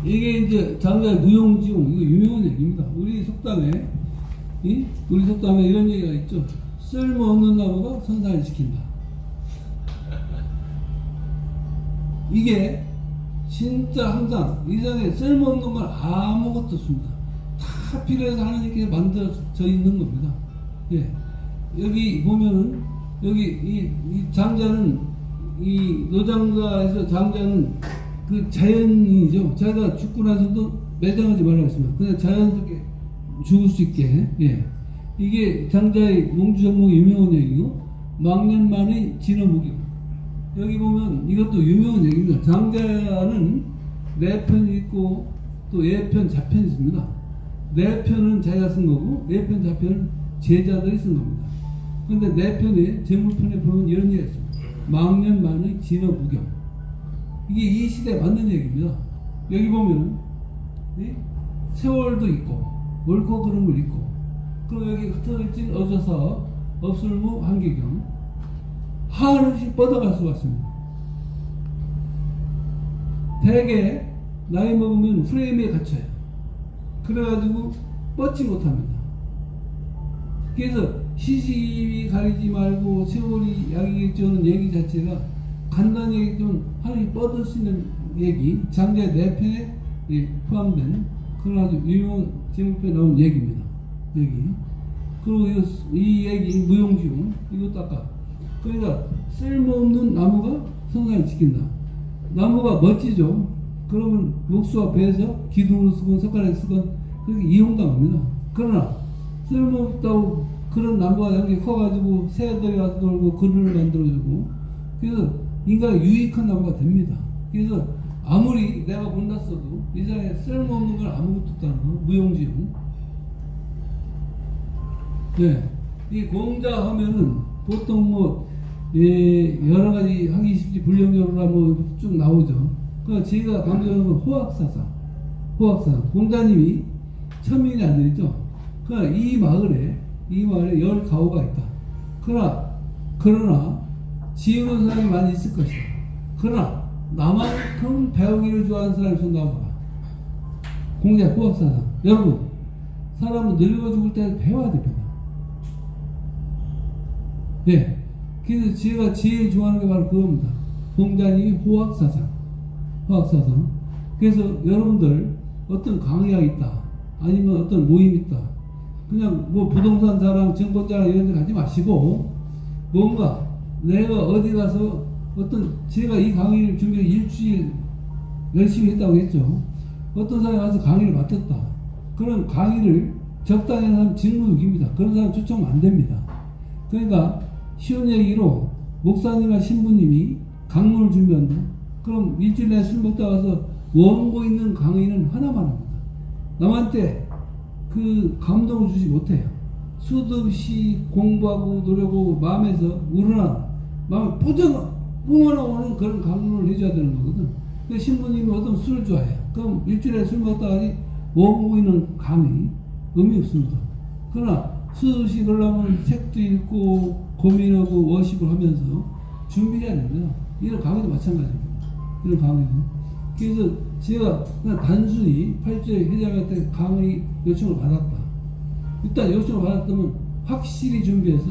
이게 이제 장자의 무용지용, 이거 유명한 얘기입니다. 우리 속담에 이런 얘기가 있죠. 쓸모없는 나무가 선산을 시킨다. 이게 진짜 항상 이 세상에 쓸모없는 건 아무것도 없습니다. 다 필요해서 하나님께 만들어져 있는 겁니다. 예. 여기 보면은 여기 이 장자는 이 노장자에서 장자는 그 자연이죠. 자기가 죽고 나서도 매장하지 말라고 했습니다. 그냥 자연스럽게 죽을 수 있게. 예. 이게 장자의 몽주정목의 유명한 얘기고 망년만의 진어무경. 여기 보면 이것도 유명한 얘기입니다. 장자는 내편이 있고 또 예편, 자편이 있습니다. 내편은 자기가 쓴 거고 예편, 자편은 제자들이 쓴 겁니다. 근데 내편에 제물편에 보면 이런 얘기가 있습니다. 망년만의 진어무경. 이게 이 시대에 맞는 얘기입니다. 여기 보면 세월도 있고 옳고 그른 걸 있고 그리고 여기 흩어질진 어져서 없을무 한계경 한없이 뻗어갈 수가 있습니다. 대개 나이 먹으면 프레임에 갇혀요. 그래가지고 뻗지 못합니다. 그래서 시집이 가리지 말고 세월이 약이겠죠는 얘기 자체가 간단히 얘기했지만 하나님 뻗을 수 있는 얘기, 장자의 내편에 포함된 그런 아주 유명한 제목에 나온 얘기입니다. 얘기. 그리고 이 얘기 무용지용 이것도 아까 그러니까 쓸모없는 나무가 성산을 지킨다. 나무가 멋지죠. 그러면 목수와 배에서 기둥으로 쓰건 석가락에 쓰건 그렇게 이용당합니다. 그러나 쓸모없다고 그런 나무가 여기 커가지고 새들이 와서 놀고 그늘을 만들어주고 그래서 인간의 유익한 나무가 됩니다. 그래서 아무리 내가 못났어도 이 세상에 쓸모없는 건 아무것도 없다는 거. 무용지용. 네. 이 공자 하면은 보통 여러 가지 하기 쉽지 불량적으로 쭉 나오죠. 그 제가 강조하는 건 호학사상. 공자님이 천민이 아들이죠. 그러니까 이 마을에 10가구가 있다. 그러나 지으는 사람이 많이 있을 것이다. 그러나 나만큼 배우기를 좋아하는 사람이 손나와라. 공자 호학사상. 여러분, 사람은 늙어 죽을 때 배워야 됩니다. 예. 그래서 제가 제일 좋아하는 게 바로 그겁니다. 공자님이 호학사상. 그래서 여러분들 어떤 강의가 있다. 아니면 어떤 모임이 있다. 그냥 부동산 자랑, 정보 자랑 이런 데 가지 마시고 뭔가 내가 어디 가서 제가 이 강의를 준비해 일주일 열심히 했다고 했죠. 어떤 사람이 와서 강의를 맡았다. 그런 강의를 적당히 하는 직무유기입니다. 그런 사람 초청하면 안 됩니다. 그러니까 쉬운 얘기로 목사님과 신부님이 강론을 준비한다. 그럼 일주일에 술 먹다 와서 원고 있는 강의는 하나만 합니다. 남한테 그 감동을 주지 못해요. 수도 없이 공부하고 노력하고 마음에서 우러나 마음에 뿜어나오는 그런 강론을 해줘야 되는 거거든. 그 신부님이 어떤 술을 좋아해요. 그럼 일주일에 술 먹다 가니 원고 있는 강의 의미 없습니다. 그러나 수도 없이 그러려면 책도 읽고 고민하고 워십을 하면서 준비해야 됩니다. 이런 강의도 마찬가지입니다. 이런 강의는. 그래서 제가 그냥 단순히 8조의 회장한테 강의 요청을 받았다. 일단 요청을 받았다면 확실히 준비해서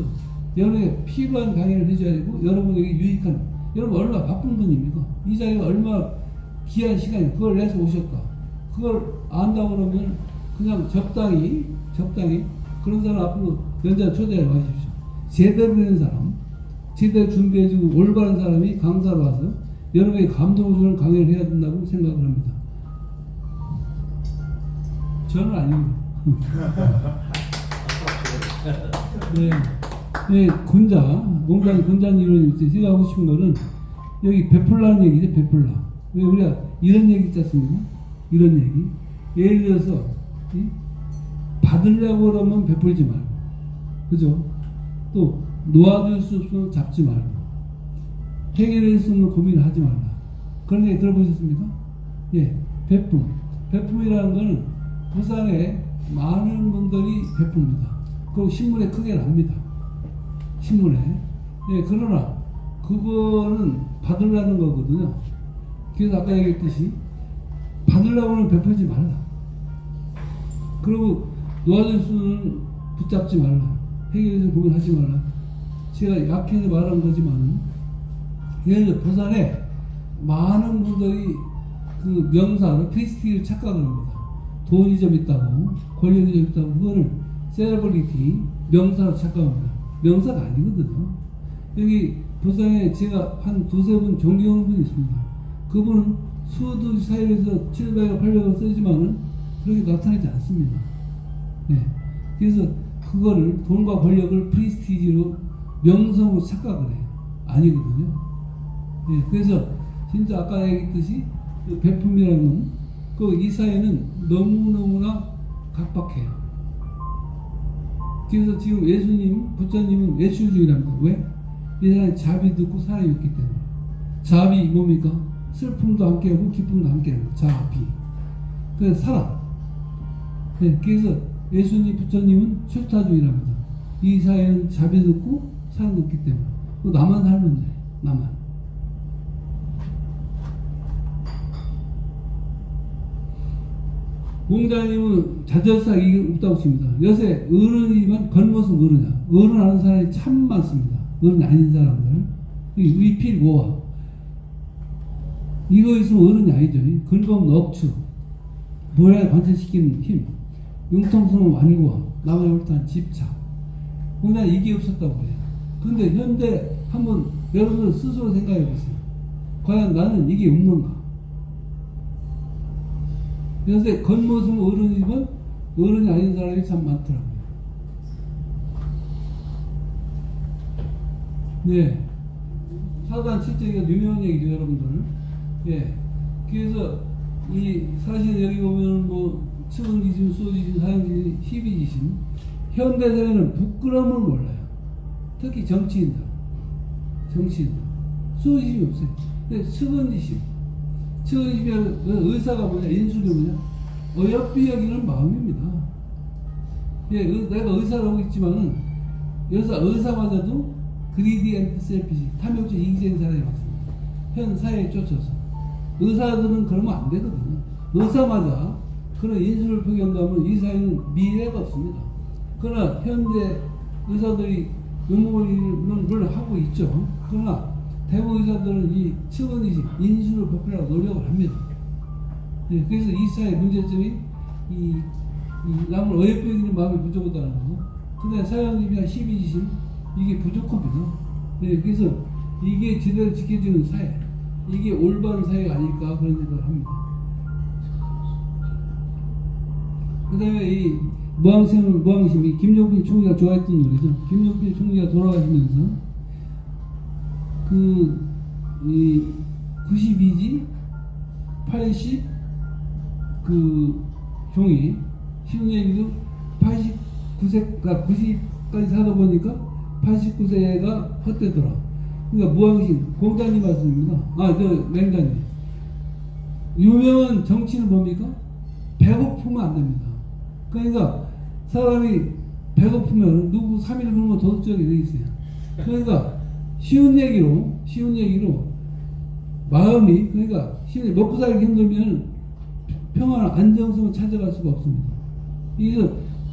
여러분에게 필요한 강의를 해줘야 되고 여러분에게 유익한, 여러분 얼마나 바쁜 분입니까? 이 자리가 얼마나 귀한 시간이 그걸 내서 오셨다. 그걸 안다고 그러면 그냥 적당히 그런 사람 앞으로 연장 초대해 가십시오. 제대로 된 사람, 제대로 준비해주고 올바른 사람이 강사로 와서 여러분에게 감동을 주는 강의를 해야 된다고 생각을 합니다. 저는 아닙니다. 네, 공장 군장 이론이 있어요. 제가 하고 싶은 거는 여기 베풀라는 얘기죠, 베풀라. 왜 우리가 이런 얘기 있지 않습니까? 이런 얘기. 예를 들어서, 받으려고 그러면 베풀지 말고. 그죠? 또, 놓아줄 수 없으면 잡지 말고. 해결할 수 없는 고민을 하지 말라. 그런 얘기 들어보셨습니까? 예, 베품. 베품이라는 거는 부산에 많은 분들이 베풉니다. 그리고 신문에 크게 납니다. 신문에. 예, 그러나 그거는 받으려는 거거든요. 그래서 아까 얘기했듯이 받으려고는 베풀지 말라. 그리고 놓아줄 수는 붙잡지 말라. 해결해서 고민하지 말라. 제가 약해서 말한 거지만은 예를 들어 부산에 많은 분들이 그 명사로 프리스티지를 착각을 합니다. 돈이 좀 있다고, 권력이 좀 있다고, 그거를 셀러브리티, 명사로 착각합니다. 명사가 아니거든요. 여기 부산에 제가 한 두세 분 존경하는 분이 있습니다. 그분은 수도 사회에서 700억, 800억 쓰지만은 그렇게 나타나지 않습니다. 네. 그래서 그거를 돈과 권력을 프리스티지로 명성으로 착각을 해요. 아니거든요. 네. 그래서 진짜 아까 얘기했듯이 그 베품이라는 건 그 이 사회는 너무너무나 각박해요. 그래서 지금 예수님, 부처님은 외출주의랍니다. 왜? 이 사람이 자비 듣고 사람이 없기 때문에. 자비 뭡니까? 슬픔도 함께하고 기쁨도 함께하는 거. 자비. 그래서 사랑. 네, 그래서 예수님, 부처님은 출타주의랍니다. 이 사회는 자비 듣고 사랑도 없기 때문에. 나만 살면 돼. 나만. 공자님은 자절사기 없다고 칩니다. 요새 어른이지만 겉모습 어른이야. 어른 아는 사람이 참 많습니다. 어른이 아닌 사람들. 위필고와. 이거 있으면 어른이 아니죠. 근거없는 억추. 모양을 관철시키는 힘. 융통스러운 완고함. 나만의 옳다는 집착. 공자는 이게 없었다고 해요. 근데 현대 한번 여러분들 스스로 생각해 보세요. 과연 나는 이게 없는가? 요새 겉모습은 어른이지만 어른이 아닌 사람이 참 많더라고요. 네. 사단 7제기가 유명한 얘기죠, 여러분들. 예. 그래서 이 사실 여기 보면 뭐 측은지심, 수지심, 사형지심, 희비지심. 현대 사회는 부끄러움을 몰라요. 특히 정치인들. 수지심이 없어요. 근데 측은지심. 측은지심의 의사가 뭐냐? 인술이 뭐냐? 어여삐 여기는 마음입니다. 예, 내가 의사라고 있지만은 의사마저도 그리디 앤드 셀피시, 탐욕적 이기적인 사람이 많습니다. 현 사회에 쫓아서. 의사들은 그러면 안 되거든요. 의사마저 그런 인술을 표현한다면 이 사회는 미래가 없습니다. 그러나 현대 의사들이 욕먹을 일을 하고 있죠. 그러나 대부분 의사들은 이 측은이식, 인술을 보필하고 노력을 합니다. 네, 그래서 이 사회의 문제점이 이 남을 어여삐기는 마음이 부족하다는 거. 근데 사형님이나 희비지심 이게 부족합니다. 네, 그래서 이게 제대로 지켜지는 사회, 이게 올바른 사회가 아닐까 그런 생각을 합니다. 그 다음에 이 무항심이 김종필 총리가 좋아했던 노래죠. 김종필 총리가 돌아가시면서 이 92지 80 종이 쉬운 얘기도 89세가 90까지 살다 보니까 89세가 헛되더라. 그러니까 무항심 공자님 말씀입니다. 맹자님. 유명한 정치는 뭡니까? 배고프면 안 됩니다. 그러니까 사람이 배고프면 누구 3일 굶으면 도둑적이 되어 있어요. 그러니까 쉬운 얘기로 마음이 그러니까 먹고 살기 힘들면 평화나 안정성을 찾아갈 수가 없습니다. 그래서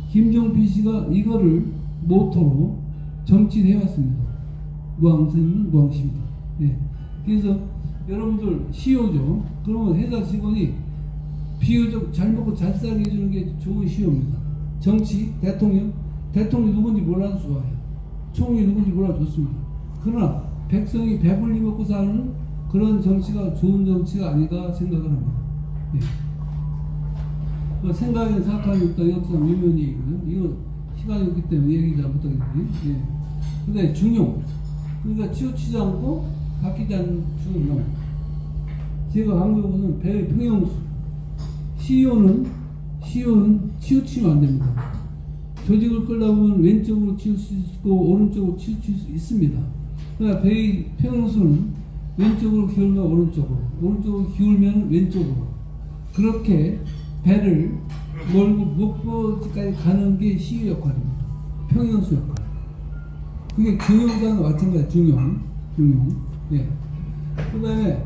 김종필 씨가 이거를 모토로 정치를 해왔습니다. 무항심은 무항심이다. 예. 그래서 여러분들 CEO죠. 그러면 회사 직원이 비교적 잘 먹고 잘 살게 해주는 게 좋은 CEO입니다. 정치, 대통령 누군지 몰라도 좋아요. 총리 누군지 몰라도 좋습니다. 그러나 백성이 배불리 먹고 사는 그런 정치가 좋은 정치가 아니다 생각을 합니다. 예. 생각에는 사악함이 없다. 역사 유명한 얘기고요. 이거 시간이 없기 때문에 얘기 잘 못하겠지. 예. 근데 중용. 그러니까 치우치지 않고 바뀌지 않는 중용. 제가 강조한 배의 평형수. CEO는 치우치면 안 됩니다. 조직을 끌려면 왼쪽으로 치울 수 있고 오른쪽으로 치우칠 수 있습니다. 그러니까 배의 평형수는 왼쪽으로 기울면 오른쪽으로 기울면 왼쪽으로. 그렇게 배를 몰고 목표지까지 가는 게 CEO 역할입니다. 평형수 역할. 그게 균형사는 마찬가지예요. 균형. 예. 그 다음에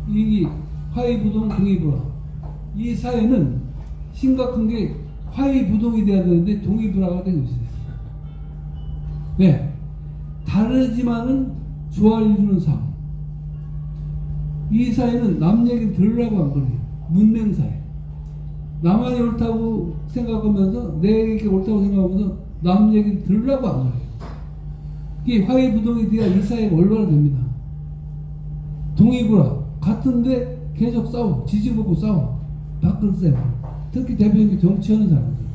이 화이부동 동의불화. 이 사회는 심각한 게 화이부동이 돼야 되는데 동의불화가 되고 있어요. 네. 다르지만은 조화를 이루는 삶. 이 사회는 남 얘기 들으라고 한 거예요. 문맹사회. 나만이 옳다고 생각하면서 내 얘기가 옳다고 생각하면서 남 얘기를 들으라고 한 거예요. 이게 화해부동이 돼야 이 사회가 올바로 됩니다. 동의구라 같은데 계속 싸워, 지지먹고 싸워, 박근세, 특히 대표적인 정치하는 사람들.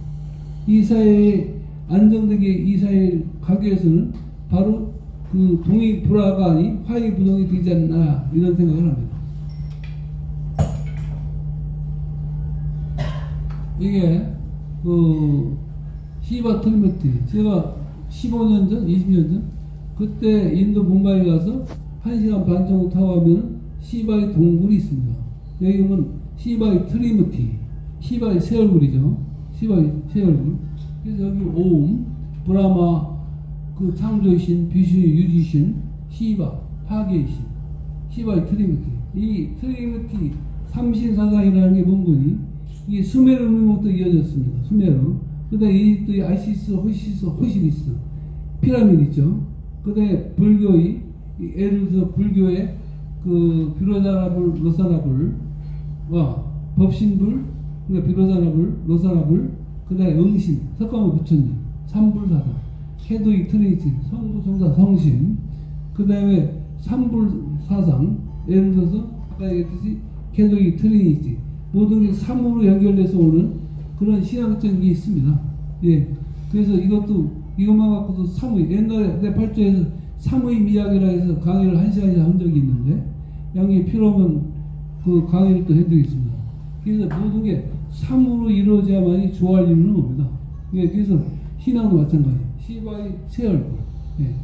이 사회에 안정되게 이 사회를 가기 위해서는 바로 그 동의불화가 아닌 화해부동이 되지 않나 이런 생각을 합니다. 이게 그 시바 트리머티 제가 15년 전, 20년 전 그때 인도 뭄바이 가서 1시간 반 정도 타고 가면 시바의 동굴이 있습니다. 여기 보면 시바의 트리머티, 시바의 새 얼굴이죠. 시바의 새 얼굴. 그래서 여기 옴, 브라마, 그 창조신, 비슈, 유지신, 시바, 파괴의 신, 시바의 트리머티. 이 트리머티 삼신사상이라는 게 뭔 거니? 이게 수메르 문명부터 이어졌습니다. 수메르. 그 다음에 이 아시스, 호시리스, 피라미드 있죠. 그 다음에 불교의, 예를 들어서 불교의 그 비로자나불, 로사나불과 법신불, 그러니까 비로자나불, 로사나불, 그 다음에 응신, 석가모 부처님, 삼불사상, 캐도익 트리니티, 성부성사 성신, 그 다음에 삼불사상, 예를 들어서 아까 얘기했듯이 캐도익 트리니티, 모든 게 삼으로 연결돼서 오는 그런 신앙적인 게 있습니다. 예. 그래서 이것만 갖고도 삼의, 옛날에 내 팔조에서 삼의 미학이라 해서 강의를 1시간이나 한 적이 있는데, 양이 필요하면 그 강의를 또 해드리겠습니다. 그래서 모든 게 삼으로 이루어져야만이 조화를 이루는 겁니다. 예. 그래서 신앙도 마찬가지. 시바의 새 얼굴. 예.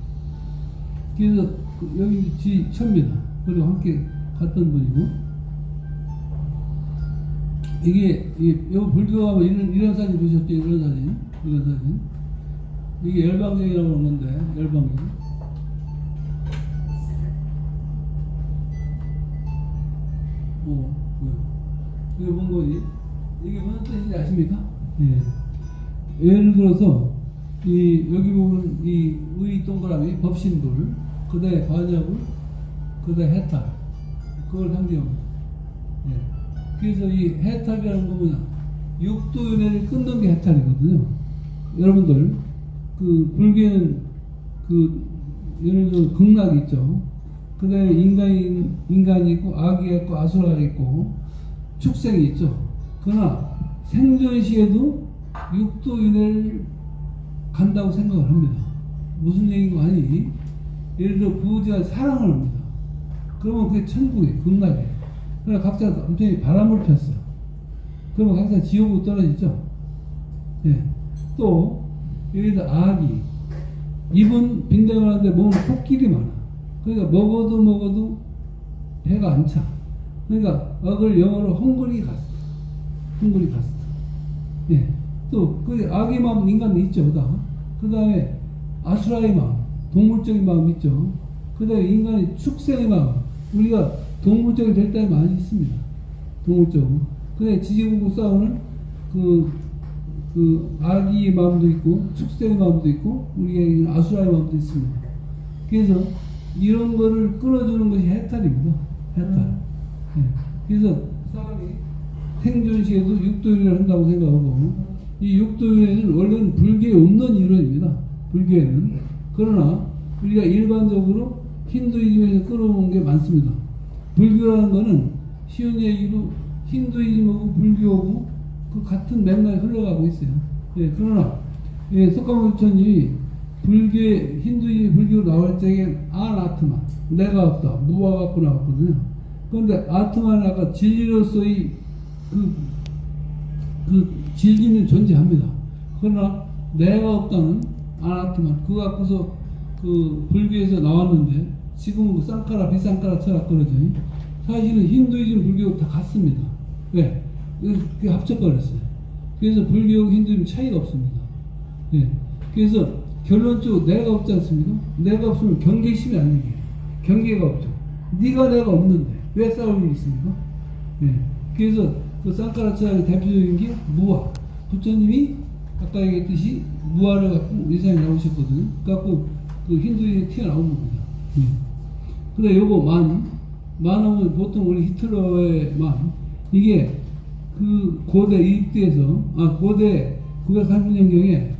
그래서 여기 지천입니다. 그리고 함께 갔던 분이고, 이게 요 불교하고 이런 사진 보셨죠? 이런 사진. 이게 열방경이라고 하는데, 열방경. 뭐야? 이게 뭔 거지? 이게 무슨 뜻인지 아십니까? 예. 예를 들어서 여기 보면 이 의 동그라미 법신불, 그다음에 반야불, 그다음에 해탈, 그걸 상징합니다. 예. 그래서 이 해탈이라는 거 뭐냐? 육도윤회를 끊는 게 해탈이거든요. 여러분들, 그 불교에는 그 예를 들어 극락이 있죠. 그 다음에 인간이 있고 악이 있고 아수라가 있고 축생이 있죠. 그러나 생존 시에도 육도윤회를 간다고 생각을 합니다. 무슨 얘기인가 하니, 예를 들어 부부가 사랑을 합니다. 그러면 그게 천국이에요. 극락이에요. 그러나 각자 엄청나게 바람을 폈어요. 그러면 각자 지옥으로 떨어지죠. 예. 또 예를 들어 악이, 입은 빈대가 하는데 몸은 코끼리 많아. 그러니까 먹어도 배가 안 차. 그러니까 악을 영어로 헝그리 가스트. 예. 또 그 악의 마음 인간도 있죠. 그 다음에 아수라의 마음, 동물적인 마음 있죠. 그 다음에 인간의 축생의 마음, 우리가 동물적이 될 때가 많이 있습니다. 동물적으로. 그다음에 지지고 싸우는 그 악의 마음도 있고 축생의 마음도 있고 우리의 아수라의 마음도 있습니다. 그래서 이런 거를 끊어주는 것이 해탈입니다. 해탈. 네. 그래서 사람이 생존 시에도 육도윤회를 한다고 생각하고, 이 육도윤회는 원래는 불교에 없는 이론입니다. 불교에는. 그러나 우리가 일반적으로 힌두이즘에서 끌어오는 게 많습니다. 불교라는 거는 쉬운 얘기로 힌두이즘하고 불교하고 그 같은 맥락에 흘러가고 있어요. 예, 그러나 석가모니 부처님이 힌두이즘 불교 나올 적에 아나트만, 내가 없다, 무가 갖고 나왔거든요. 그런데 아트만 아까 진리로서의 그 진리는 존재합니다. 그러나 내가 없다는 아나트만, 그거 갖고서 그 불교에서 나왔는데 지금은 그 쌍카라 비쌍카라 철학 그러죠. 사실은 힌두이즘 불교 다 같습니다. 왜? 그게 합쳐버렸어요. 그래서 불교 힌두이즘 차이가 없습니다. 예. 그래서 결론적으로 내가 없지 않습니까? 내가 없으면 경계심이 안 생겨요. 경계가 없죠. 네가 내가 없는데 왜 싸울 일이 있습니까? 예. 그래서 그 상카라차의 대표적인 게 무아. 부처님이 아까 얘기했듯이 무아를 갖고 이 세상에 나오셨거든요. 갖고 그 힌두인이 튀어나온 겁니다. 예. 근데 요거 만하면 보통 우리 히틀러의 이게 그 고대 이집트에서 고대 980년경에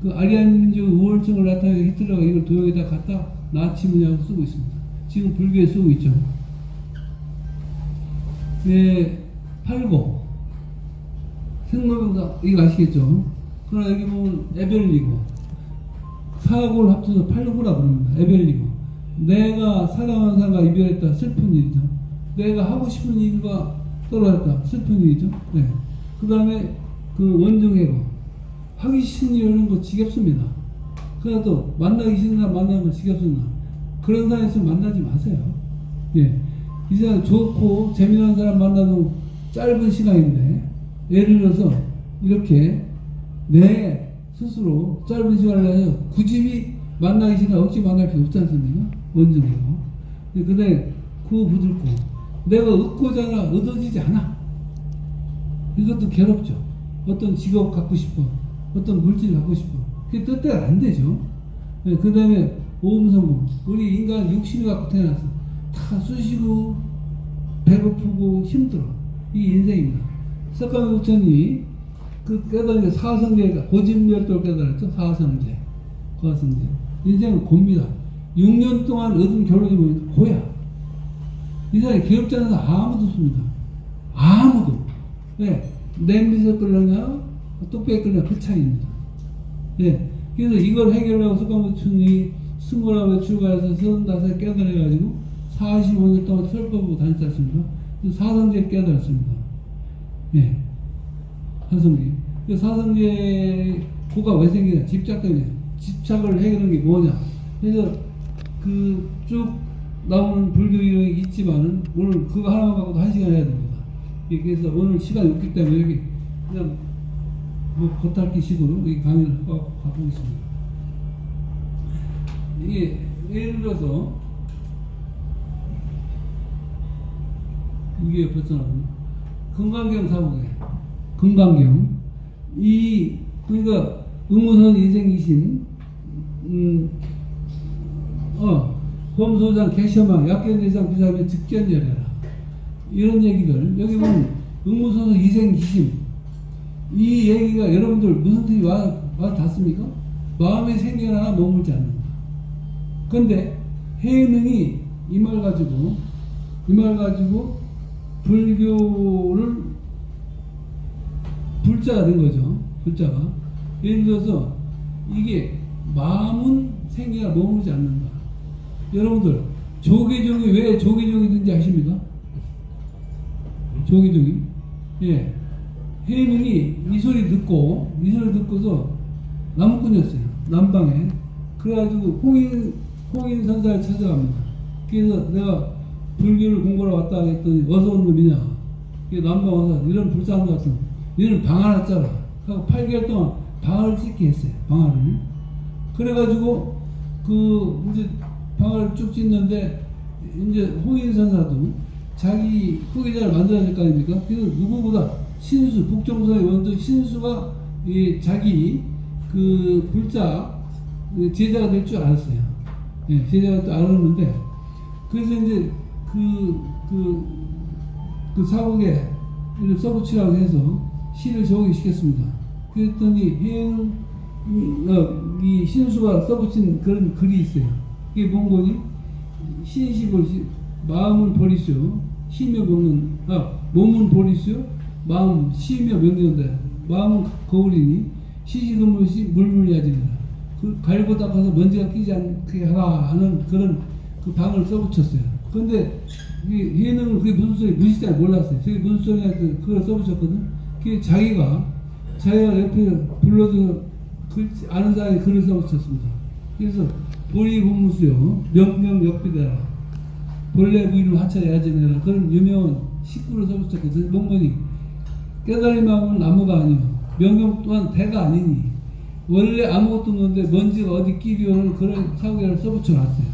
그 아리안 민족 우월증을 나타내는 히틀러가 이걸 도형에다 갖다 나치 문양으로 쓰고 있습니다. 지금 불교에 쓰고 있죠. 예, 8고 생로병사 이거 아시겠죠? 그러나 여기 보면 에벨리고 4고를 합쳐서 8고라 그럽니다. 에벨리고 내가 사랑하는 사람과 이별했다 슬픈 일이죠. 내가 하고 싶은 일과 떨어졌다 슬픈 일이죠. 네. 그 다음에 그 원중해고 하기 싫은 일 하는 거 지겹습니다. 그러나 또 만나기 싫은 사람 만나면 지겹습니다. 그런 사람 있으면 만나지 마세요. 예. 이 사람 좋고 재미난 사람 만나도 짧은 시간인데 예를 들어서 이렇게 내 스스로 짧은 시간을 내서 굳이 만나기 싫은 억지 만날 필요 없지 않습니까? 원중해고 그다음에 그거 부들고 내가 얻고자 하나 얻어지지 않아. 이것도 괴롭죠. 어떤 직업 갖고 싶어. 어떤 물질 갖고 싶어. 그게 뜻대로 안 되죠. 네, 그 다음에 오음성공. 우리 인간 육신을 갖고 태어났어. 다 쑤시고 배고프고 힘들어. 이 인생입니다. 석가모니 부처님이 그 깨달은 게 사성제가 고진멸도를 깨달았죠. 사성제. 인생은 고입니다. 6년 동안 얻은 결론이 뭐냐? 고야. 이 사람이 괴롭지 않은 사람 아무도 없습니다. 아무도. 네. 냄비에서 끓느냐, 뚝배기 끓느냐, 그 차이입니다. 예. 그래서 이걸 해결하고 석가모니 20하고 출가해서 35에 깨달아가지고 45년 동안 설법하고 다녔습니다. 사성제를 깨달았습니다. 예. 사성제. 그 사성제 고가 왜 생기냐? 집착 때문에. 집착을 해결하는 게 뭐냐? 그래서 그 쭉 나오는 불교 이론이 있지만은 오늘 그거 하나만 갖고도 1시간 해야 됩니다. 그래서 오늘 시간이 없기 때문에 여기 그냥 뭐 겉핥기 식으로 이 강의를 가보겠습니다. 이게 예를 들어서 이게 벌써 나오네. 금강경 사보게. 금강경. 그러니까 의무선 인생이신 범소장 개셔망 약견대상 비사하면 즉견열해라 이런 얘기들 여기 보면 응무소서 이생기심 이 얘기가 여러분들 무슨 뜻이 와 닿습니까? 마음에 생겨나 머물지 않는다. 그런데 해능이 이 말 가지고 불교를 불자가 된 거죠. 불자가 예를 들어서 이게 마음은 생겨나 머물지 않는다. 여러분들 조계종이 왜 조계종이든지 아십니까? 조계종이 예 해능이 이 소리 듣고서 나무꾼이었어요. 남방에. 그래가지고 홍인 선사를 찾아갑니다. 그래서 내가 불교를 공부하러 왔다 했더니 어서 온 놈이냐? 남방 와서 이런 불쌍한 것 같은 너는 방 하나 짜라 하고 8개월 동안 방을 짓게 했어요. 방을. 그래가지고 이제 방을 쭉 짓는데 이제 홍인 선사도 자기 후계자를 만들어야 될 거 아닙니까? 그래서 누구보다 신수 북종선의 원조 신수가 자기 그 불자 제자가 될 줄 알았어요. 예, 제자가 될 줄 알았는데 그래서 이제 그 사국에 써붙이라고 해서 시를 적게 시켰습니다. 그랬더니 이 신수가 써붙인 그런 글이 있어요. 이게 뭔 거니? 신식을 마음을 버리시오. 쉬며 먹는 몸은 버리시오. 마음 쉬며 먹는다. 마음은 거울이니 시식은 물물야지니라. 그 갈고 닦아서 먼지가 끼지 않게 하라 하는 그런 그 방을 써붙였어요. 근데 이 해능은 그게 무슨 소리 무시잘 몰랐어요. 저게 무슨 소리냐 그걸 써붙였거든. 그게 자기가 옆에 불러서 아는 사람이 글을 써붙였습니다. 그래서 보리분무수요 명명역비대라 본래 부인을 하차에 야지내라 그런 유명한 식구를 써붙였거든. 몽건이 깨달은 마음은 나무가 아니요 명명 또한 대가 아니니 원래 아무것도 없는데 먼지가 어디 끼리 오는 그런 사고를 써붙여 놨어요.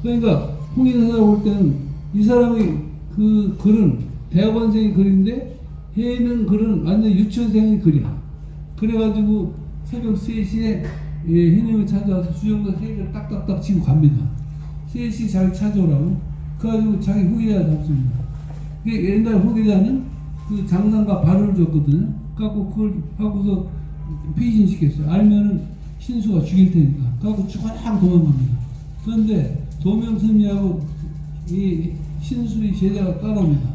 그러니까 홍인사가 볼 때는 이 사람이 그 글은 대학원생의 글인데 해는 글은 완전 유치원생의 글이야. 그래가지고 새벽 3시에 해님을 찾아와서 수영자 3개를 딱딱딱 치고 갑니다. 3시 자기 찾아오라고. 그래가지고 자기 후계자 잡습니다. 옛날 후계자는 그 장상과 발을 줬거든요. 갖고 그걸 하고서 피신시켰어요. 알면은 신수가 죽일 테니까. 갖고 쭈그락 도망갑니다. 그런데 도명스님하고 이 신수의 제자가 따라옵니다.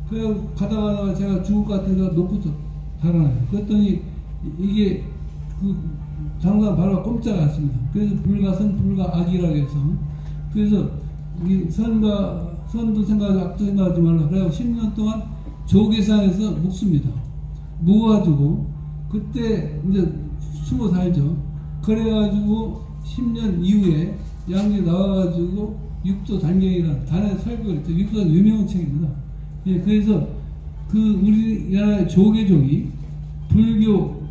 그래 가다가 제가 죽을 것 같아서 놓고 달아나요. 그랬더니 이게 그 장상 발과 꼼짝이 않습니다. 그래서 불가선 불가악이라고 해서 그래서 이 선도 생각하지 악도 생각하지 말라. 그래서 10년 동안 조계산에서 묵습니다. 묵어가지고 그때 이제 숨어 살죠. 그래가지고 10년 이후에 양재 나와가지고 육도 단경이라는 단에 설교를 했죠. 육도가 유명한 책입니다. 예, 그래서 그 우리나라의 조계종이 불교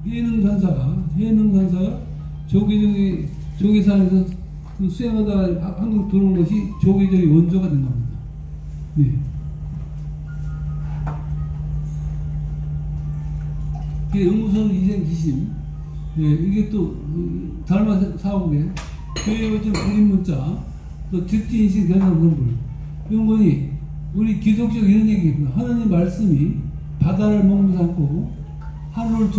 해능선사가 조계산에서 그 수행하다가 한국 들어온 것이 조계종의 원조가 된 겁니다. 예. 이게 응무선 이생기심. 예, 이게 또 달마 사오에 교회 요즘 불임문자 또 득지인식 변상선불 이런 거니 우리 기독교 이런 얘기입니다. 하나님 말씀이 바다를 먹는 삼고 하늘을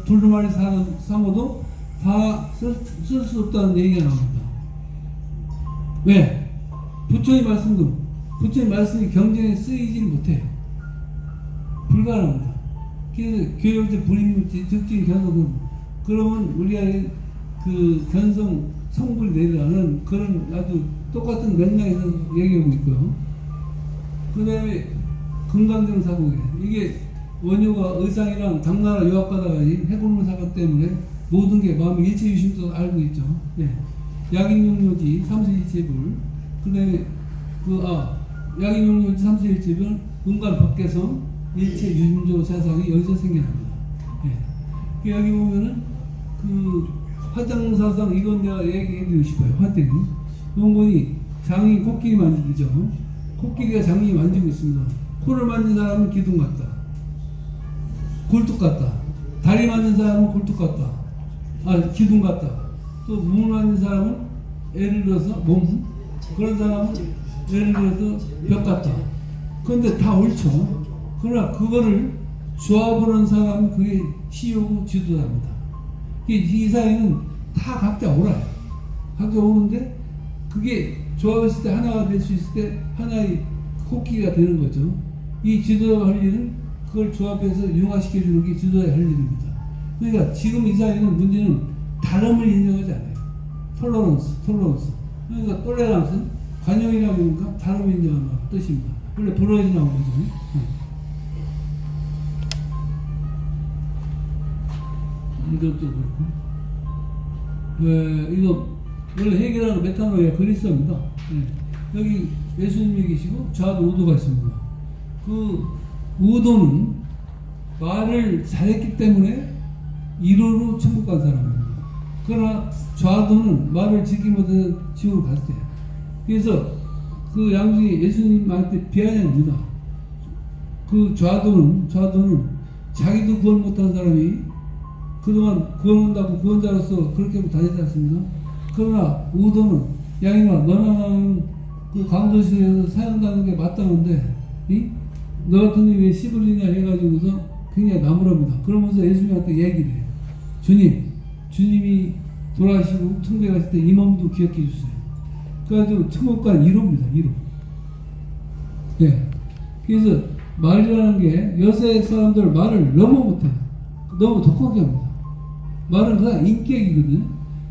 두루마리 삼아도 다 쓸 수 없다는 얘기가 나옵니다. 왜? 부처의 말씀이 경쟁에 쓰이지 못해요. 불가능합니다. 그래서 교육제 불임문지 득진 견성 그러면 우리가 그 견성 성불이 내려가는 그런 아주 똑같은 맥락에서 얘기하고 있고요. 그 다음에 금강정 사고에 이게 원효가 의상이랑 당나라 유학 가다가 해골물 사건 때문에 모든 게 마음의 일체유심도 알고 있죠. 네. 약인용료지 3세일체불 그 다음에 약인용료지 3세일체불 은관 밖에서 일체유심조 세상이 여기서 생겨납니다. 네. 여기 보면은 그 화장사상 이건 내가 얘기해드리고 싶어요. 화땡이 이런 거니 장이 코끼리 만지죠. 코끼리가 장이 만지고 있습니다. 코를 만진 사람은 기둥 같다. 굴뚝 같다. 다리 만진 사람은 굴뚝 같다. 기둥 같다. 또 몸을 만진 사람은 예를 들어서 몸 그런 사람은 예를 들어서 벽 같다. 그런데 다 옳죠. 그러나 그거를 조합을 한 사람은 그게 시효고 지도자입니다. 이 사회는 다 각자 옳아요. 각자 오는데 그게 조합했을 때 하나가 될 수 있을 때 하나의 코끼리가 되는 거죠. 이 지도자가 할 일은 그걸 조합해서 융화시켜주는 게 지도자의 할 일입니다. 그러니까 지금 이 사회는 문제는 다름을 인정하지 않아요. 톨러런스. 그러니까 톨레란스는 관용이라고 하니까 다름을 인정하는 뜻입니다. 원래 불어야지 나온 거죠. 이것도 그렇고. 이거 원래 해결하는 메타노이아 그리스어입니다. 여기 예수님이 계시고 좌도 우도가 있습니다. 그 우도는 말을 잘했기 때문에 1호로 천국 간 사람입니다. 그러나 좌도는 말을 지키지 못해서 지옥으로 갔어요. 그래서 그 양중에 예수님한테 비아냥입니다. 그 좌도는 자기도 구원 못한 사람이 그동안 구원한다고 구원자로서 그렇게 하고 다니지 않습니다. 그러나 우도는 양이나 너나 나는 그 강도실에서 사용하는 게 마땅한데 너 같은 놈이 왜 씨부리냐 해가지고서 굉장히 나무랍니다. 그러면서 예수님한테 얘기를 해요. 주님이 돌아가시고 천국에 갔을 때 이 몸도 기억해 주세요. 그래가지고 천국간 1호입니다. 1호. 네. 그래서 말이라는 게 여세 사람들 말을 너무 못해요. 너무 독하게 합니다. 말은 그냥 인격이거든요.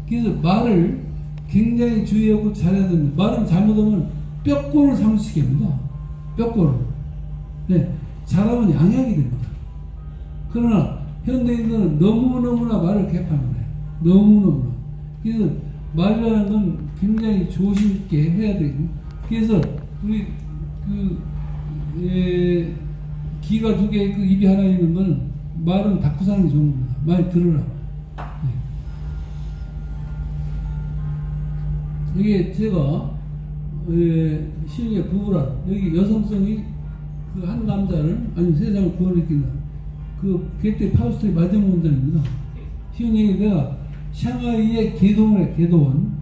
그래서 말을 굉장히 주의하고 잘해야 됩니다. 말은 잘못하면 뼈골을 상실시게 합니다. 뼈골을. 네. 잘하면 양약이 됩니다. 그러나 현대인들은 너무너무나 말을 개판을 해요. 너무너무나. 그래서 말이라는 건 굉장히 조심 있게 해야 돼요. 그래서 우리 귀가 2개 있고 입이 하나 있는 거는 말은 닫고 사는 게 좋은 겁니다. 말 들으라. 네. 이게 제가 시중에 부부란 여기 여성성이 그 한 남자를 아니면 세상을 구원시킨다. 그 게테 파우스트의 마지막 문장입니다. 쉬운 얘기 내가 샹하이의 개동을 해 개도원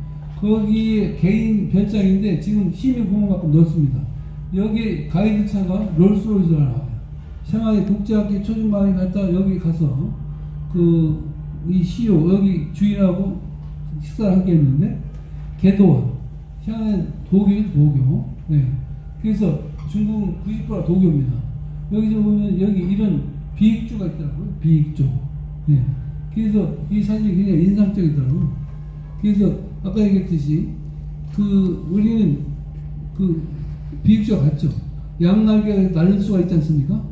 거기에 개인 별장인데 지금 시민 공원만큼 넓습니다. 여기 가이드차가 롤스로이스가 나와요. 샹하이 독재학교 초중반에 갔다 여기 가서 이 CEO 여기 주인하고 식사를 함께 했는데 개도원 샹하이 도교 네. 그래서 중국은 90%가 도교입니다. 여기서 보면 여기 이런 비익주가 있더라고요. 비익주. 네. 그래서 이 사진이 굉장히 인상적이더라고요. 그래서 아까 얘기했듯이 우리는 비익주가 같죠. 양날개가 날릴 수가 있지 않습니까?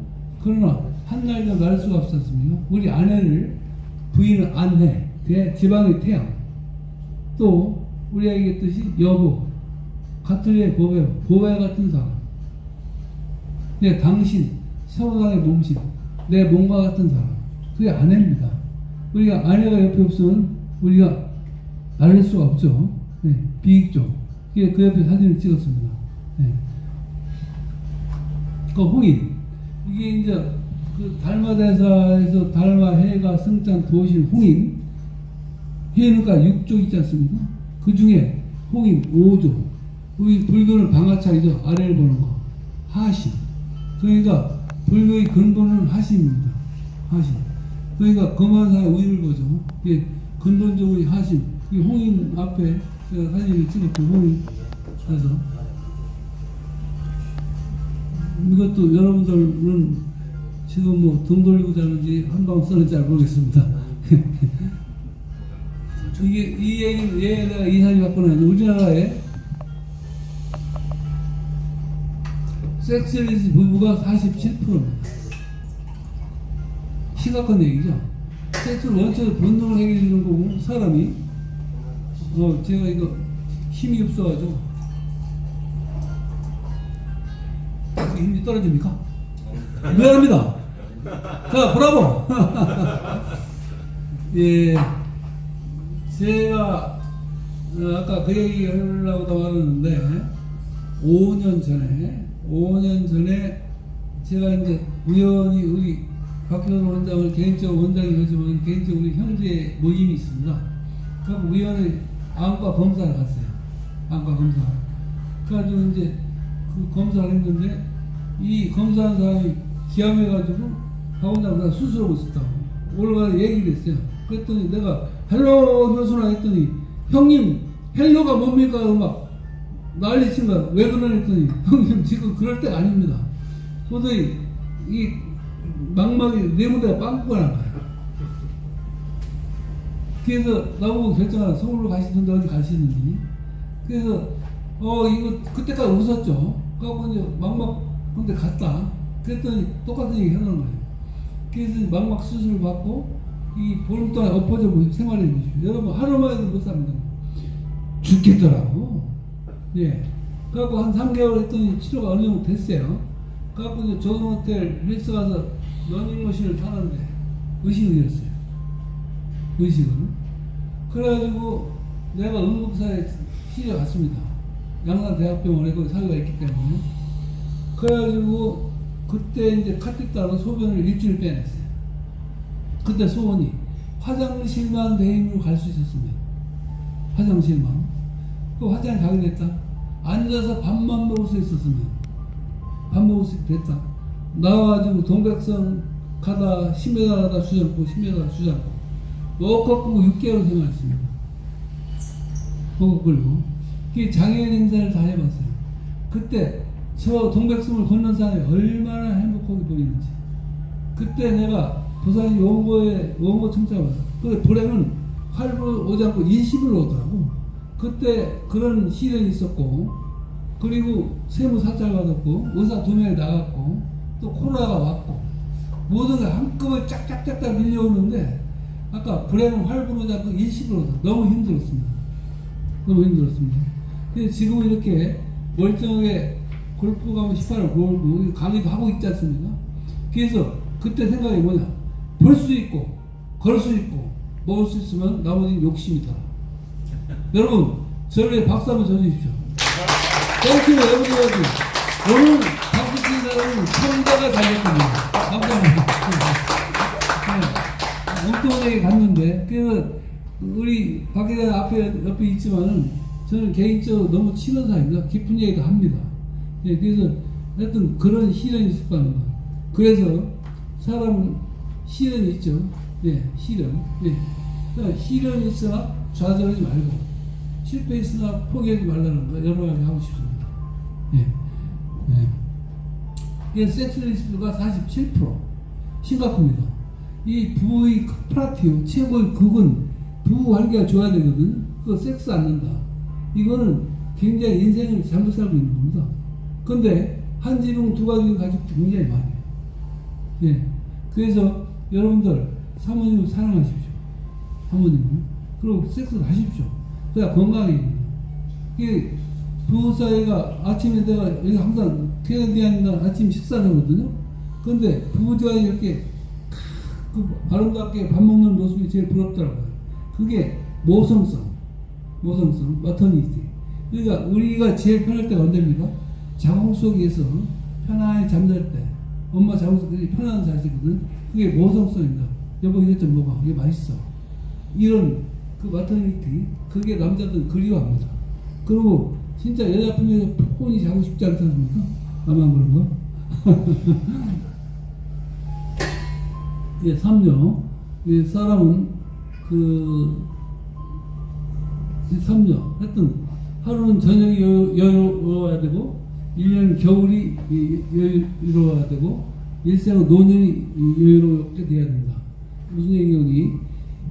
그러나 한 날개가 날릴 수가 없지 않습니까? 우리 아내를 부인은 안내, 지방의 태양. 또 우리가 얘기했듯이 여보, 가톨릭의 보배 같은 사람. 내 당신, 서로당의 몸신, 내 몸과 같은 사람. 그게 아내입니다. 우리가 아내가 옆에 없으면 우리가 날릴 수가 없죠. 네, 비익죠. 그 옆에 사진을 찍었습니다. 네. 홍인. 이게 이제 달마대사에서 달마해가 승찬 도신 홍인. 해는가 6조 있지 않습니까? 그 중에 홍인 5조. 우리 불교는 방아차이죠. 아래를 보는 거. 하심. 그러니까 불교의 근본은 하심입니다. 하심. 그러니까 검한사의 우위를 보죠. 이게 근본적으로 하심. 이 홍인 앞에 제가 사진을 찍었고 홍인 해서 이것도 여러분들은 지금 뭐 등 돌리고 자는지 한방 쓰는지 잘 모르겠습니다. 이 얘기는 왜 내가 이 사진 갖고 나왔냐. 우리나라에 섹스리스 부부가 47%입니다. 심각한 얘기죠. 섹스를 원천의 본능을 해결해주는 거고, 사람이, 제가 이거 힘이 없어가지고, 힘이 떨어집니까? 미안합니다. 자, 브라보! 예, 제가, 아까 그 얘기 하려고 하는데, 5년 전에 제가 이제 우연히 우리 박효선 원장을 개인적으로 원장이 되지만 개인적으로 우리 형제 모임이 있습니다. 그럼 우연히 안과 검사를 갔어요. 안과 검사. 그래가지고 이제 그 검사를 했는데 이 검사한 사람이 기암해가지고 박원장보다 수술하고 있었다고. 올라가서 얘기를 했어요. 그랬더니 내가 헬로 효순아 했더니 형님 헬로가 뭡니까? 막 난리친 거야. 왜 그러냐 했더니 형님 지금 그럴 때가 아닙니다. 도저히 이 망막이 내무대가 빵꾸가 난 거야. 그래서 나보고 결정하라. 서울로 가시던데 어디 가시는지. 그래서 이거 그때까지 웃었죠. 그래갖고 이제 망막 근데 갔다. 그랬더니 똑같은 얘기 하는 거예요. 그래서 망막 수술 받고 이 보름 동안 엎어져 생활해 보십시오. 여러분 하루만 해도 못 삽니다. 죽겠더라고. 예. 그래갖고 한 3개월 했더니 치료가 어느 정도 됐어요. 그래갖고 이제 좋은 호텔 헬스 가서 러닝머신을 타는데 의식이었어요. 의식은. 그래가지고 내가 응급사에 실려 갔습니다. 양산대학병원에 거기 사유가 있기 때문에. 그래가지고 그때 이제 카테터로 소변을 일주일 빼냈어요. 그때 소원이 화장실만 대행으로 갈 수 있었습니다. 화장실만. 그 화장실 가게 됐다. 앉아서 밥만 먹을 수 있었으면 밥 먹을 수 됐다. 나와가지고 동백선 가다 10m 가다 주저앉고 10m 가다 주저앉고 꼭 끄고 6개월 생활했습니다. 꼭 끌고 그 장애인 행사를 다 해봤어요. 그때 저 동백섬을 건넌 사람이 얼마나 행복하게 보이는지. 그때 내가 부산이 원고 청자가 왔어. 근데 불행은 활부 오지 않고 일시불로 오더라고. 그때 그런 시련이 있었고, 그리고 세무 사찰 받았고, 의사 2명이 나갔고, 또 코로나가 왔고, 모든 게 한꺼번에 짝짝짝짝 밀려오는데, 아까 불행은 활부로 오지 않고 일시불로 오다. 너무 힘들었습니다. 근데 지금은 이렇게 멀쩡하게 골프 가면 18을 골고, 강의도 하고 있지 않습니까? 그래서 그때 생각이 뭐냐. 볼 수 있고, 걸 수 있고, 먹을 수 있으면 나머지는 욕심이 더. 여러분, 저를 박수 한번 쳐주십시오. 땡큐, 에브리바디. 오늘 박수 치는 사람은 청자가 잘했습니다. 감사합니다. 엉뚱하게 갔는데, 그, 우리 박 기자 옆에 있지만은, 저는 개인적으로 너무 친한 사람입니다. 깊은 얘기도 합니다. 예, 그래서 하여튼 그런 시련이 있을 거는 거. 그래서 사람은 시련이 있죠. 예, 시련. 예. 그러니까 시련이 있으나 좌절하지 말고, 실패 있으나 포기하지 말라는 거 여러 가지 하고 싶습니다. 예. 예. 이게 섹스 리스크가 47% 심각합니다. 이 부의 프라티오 최고의 극은 부부 관계가 좋아야 되거든. 그거 섹스 않는다. 이거는 굉장히 인생을 잘못 살고 있는 겁니다. 근데 한 지붕 두 가지 가족도 굉장히 많아요. 예. 그래서 여러분들 사모님을 사랑하십시오. 사모님을. 그리고 섹스를 하십시오. 그래야 건강해집니다. 이게 부부 사이가 아침에 내가 여기 항상 퇴근기한날 아침 식사를 하거든요. 근데 부부가 이렇게 그 아름답게 밥 먹는 모습이 제일 부럽더라고요. 그게 모성성, 마터니티. 그러니까 우리가 제일 편할 때가 언제입니까? 자궁 속에서 편안히 잠잘 때, 엄마 자궁 속에서 편안한 자세거든. 그게 모성성입니다. 여보 이것 좀 먹어, 이게 맛있어. 이런 그 마터니티, 그게 남자들은 그리워합니다. 그리고 진짜 여자 품에서 폰이 자고 싶지 않지 않습니까? 나만 그런 거? 예, 3녀. 예, 사람은 그 3녀. 하여튼 하루는 저녁이 여유로워야 되고 1년은 겨울이 여유로워야 되고 일생은 노년이 여유롭게 돼야 된다. 무슨 얘기니?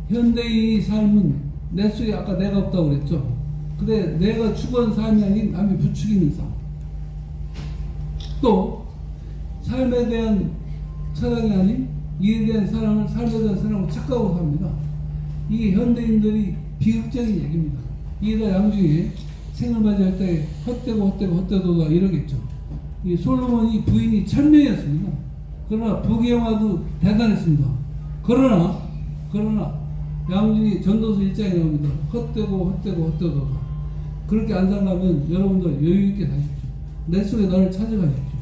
현대인의 삶은 내 속에 아까 내가 없다고 그랬죠. 근데 내가 추구한 삶이 아닌 남이 부추기는 삶. 또 삶에 대한 사랑이 아닌 이에 대한 사랑을 삶에 대한 사랑을 착각하고 삽니다. 이게 현대인들이 비극적인 얘기입니다. 이에다 양중에 생을 맞이할 때 헛되도가 이러겠죠. 이 솔로몬이 부인이 천명이었습니다. 그러나 부귀영화도 대단했습니다. 그러나 양중에 전도서 1장에 나옵니다. 헛되도가 그렇게 안 살려면 여러분들 여유있게 사십시오. 내 속에 나를 찾아가십시오.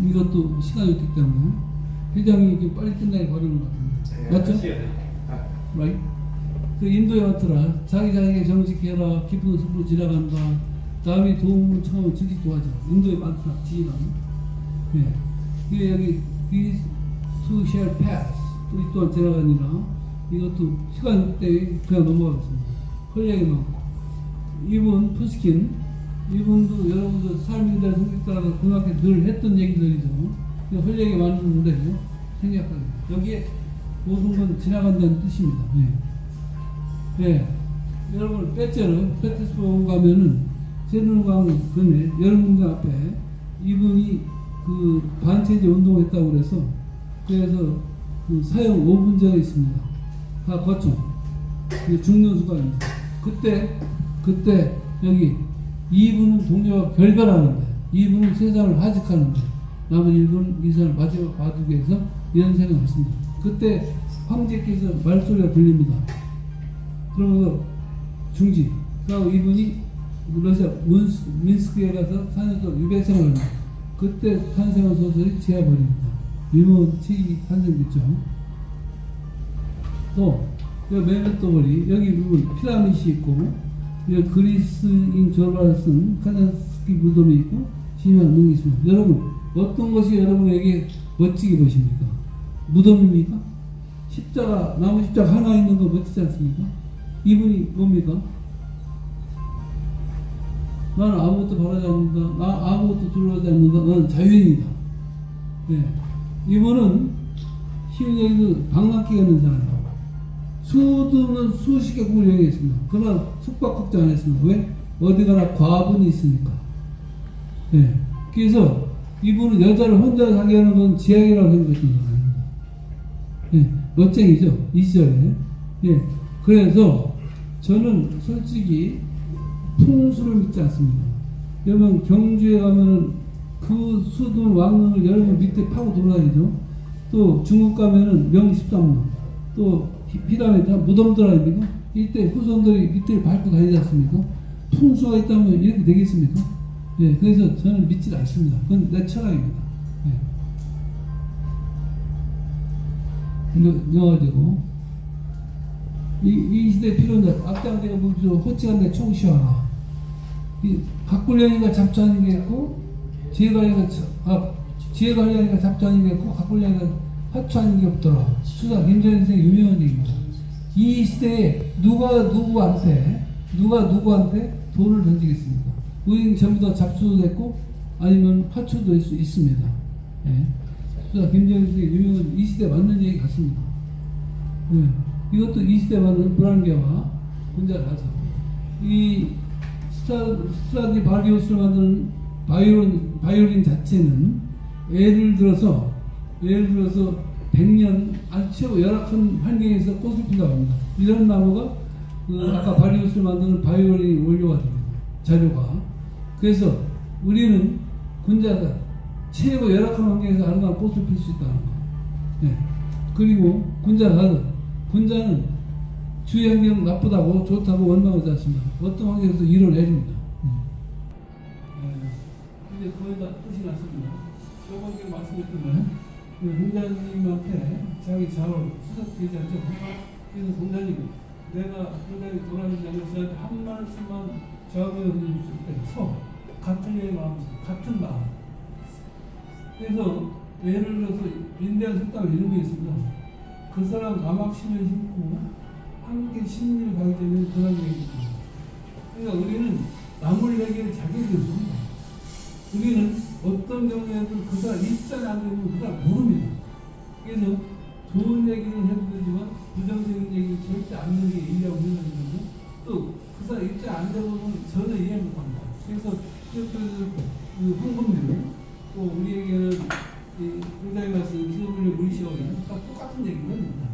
이것도 시간이 없기 때문에 회장이 이렇게 빨리 끝나게 바라는 것 같은데 맞죠? right? 그 인도에 왔더라. 자기에게 정직해라. 깊은 숲으로 지나간다. 남이 도움을 청하면 즉시 도와줘. 인도에 많더라. 지인은. 예. 이게 여기 These two shall pass. 우리 또한 지나가니라. 이것도 시간 없기 때문에 그냥 넘어가겠습니다. 헐리하게 많고. 이분 푸스킨. 이분도 여러분들 삶에 대한 성격 따라서 그만큼 늘 했던 얘기들이죠. 헐리하게 많은데 생략하게. 여기에 모든 건 지나간다는 뜻입니다. 예. 예. 여러분, 페테스본 가면은, 세르누강 근에, 여러분들 앞에 이분이 그 반체제 운동을 했다고 그래서 그 사형 5분제가 있습니다. 다 거쳐. 죽는 수가입니다. 그때, 여기, 2분은 동료와 결별하는데, 2분은 세상을 하직하는데, 남은 1분은 이 세상을 마지막 봐두기 위해서 이런 생각을 했습니다. 그때 황제께서 말소리가 들립니다. 그러면서 중지. 그리고 이분이 러시아 민스크에 가서 4년 동안 유배 생활을 합니다. 그때 탄생한 소설이 제야벌입니다. 유명한 책이 탄생됐죠. 또 메멘토벌이 여기 부분 피라미시 있고 여기 그리스인 졸라를 쓴 카잔스키 무덤이 있고 신유한 능이 있습니다. 여러분 어떤 것이 여러분에게 멋지게 보십니까? 무덤입니까? 십자가, 나무 십자가 하나 있는 거 멋지지 않습니까? 이분이 뭡니까? 나는 아무것도 바라지 않는다. 나 아무것도 두려워하지 않는다. 나는 자유인이다. 네. 이분은 쉬운 얘기도 방랑기가 있는 사람이에요. 수두는 수십 개국을 여행했습니다. 그러나 숙박국장 안 했습니다. 왜? 어디 가나 과분이 있으니까. 네. 그래서 이분은 여자를 혼자 사게 하는 건 지향이라고 생각했던 사람입니다. 예, 멋쟁이죠, 이 시절에. 예, 그래서 저는 솔직히 풍수를 믿지 않습니다. 여러분 경주에 가면은 그 수둔 왕릉을 여러분 밑에 파고 돌아다니죠. 또 중국 가면은 명 13령, 또 피담에 무덤들 아닙니까? 이때 후손들이 밑을 밟고 다니지 않습니까? 풍수가 있다면 이렇게 되겠습니까? 예, 그래서 저는 믿지 않습니다. 그건 내 철학입니다. 예. 넣어가지고 이 시대의 필요는 앞장대가 mov죠. 호치간대 총시하라. 이 각굴량이가 잡자는 게 있고 지혜관리가 잡자는 게 있고 각굴량이가 하차하는 게 없더라. 수사 김정일 선생의 유명한 얘기입니다. 이 시대에 누가 누구한테 돈을 던지겠습니까? 우리는 전부 다 잡수도 됐고 아니면 하초도 될 수 있습니다. 예. 수사 김정일 선생의 유명한 이 시대에 맞는 얘기 같습니다. 예. 이것도 이 시대에 맞는 불안개와 군자를 하죠. 이 스트라디 바리우스를 만드는 바이올린 자체는 예를 들어서 100년 최고 열악한 환경에서 꽃을 핀다고 합니다. 이런 나무가 아까 바리우스를 만드는 바이올린 원료가 됩니다. 자료가. 그래서 우리는 군자가 최고 열악한 환경에서 아름다운 꽃을 필 수 있다는 거. 네. 그리고 군자는 주위 환경 나쁘다고 좋다고 원망하지 않습니다. 어떤 환경에서도 일을 내립니다. 이제 거의 다 뜻이 났습니다. 저번에 말씀드렸던 공자님한테 자기 자원 수석되지 않죠. 그래서 공자님 내가 공자님 돌아가시지 않으면 저한테 한 말씀만 저하고 해주실 때 같은 마음, 같은 마음. 그래서 예를 들어서 인대한 속담 이런 게 있습니다. 그 사람 남학심을 심고 함께 심리를 가게 되면 그 사람이 얘기입니다. 그러니까 우리는 남을 얘기를 자기 들습니다. 우리는 어떤 경우에도 그 사람 입장이 안 되면 그 사람 모릅니다. 그래서 좋은 얘기는 해도 되지만 부정적인 얘기를 절대 안 하는 게 일이라고 생각하거든요. 또 그 사람 입장 안 되면 전혀 이해 못합니다. 그래서 그 황금률 또 우리에게는 굉장히 말씀 기도물을 물시하고는 똑같은 얘기입니다.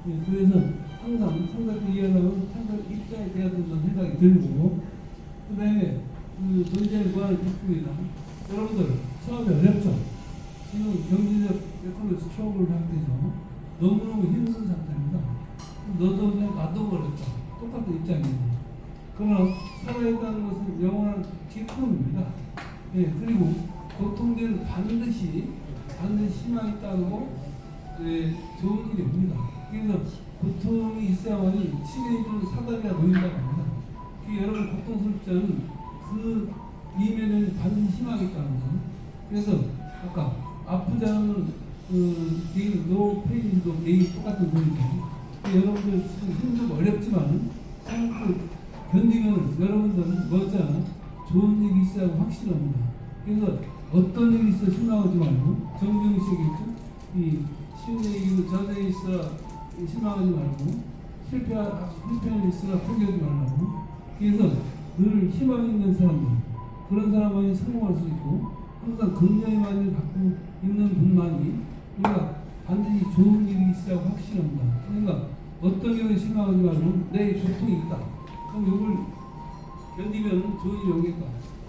예, 그래서 항상 상대를 이해하려면 상대 입장에 대해야 된다는 생각이 들고 그 다음에 그 전쟁을 구하는 기쁨이다. 여러분들 처음에 어렵죠? 지금 경제적 에코노미 스트러글 상태에서 너무너무 힘든 상태입니다. 너도 그냥 나도 어렵다. 똑같은 입장이에요. 그러나 살아있다는 것은 영원한 기쁨입니다. 예, 그리고 고통들은 반드시 희망이 있다고 좋은 일이 옵니다. 그래서 고통이 있어야만이 치료해주는 사다리가 보인다고 합니다. 여러분 고통스럽지 않은 그 이면에는 반드시 희망이 있다는 거. 그래서 아까 아프지 않은 노 페인도 게이 똑같은 소리죠. 여러분들 힘들고 어렵지만 참고 견디면 여러분들은 멋져야 좋은 일이 있어야 확신합니다. 그래서 어떤 일이 있어 실망하지 말고 정병식이겠죠. 이 쉬운 얘기로 저대에 있어 실망하지 말고 실패할 있으라 포기하지 말라고. 그래서 늘 희망 있는 사람들 그런 사람만이 성공할 수 있고 항상 긍정의 마음을 갖고 있는 분만이 우리가 반드시 좋은 일이 있으라고 확신합니다. 그러니까 어떤 경우에 실망하지 말고 내 고통이 있다. 그럼 이걸 견디면 좋은 일이 오겠다.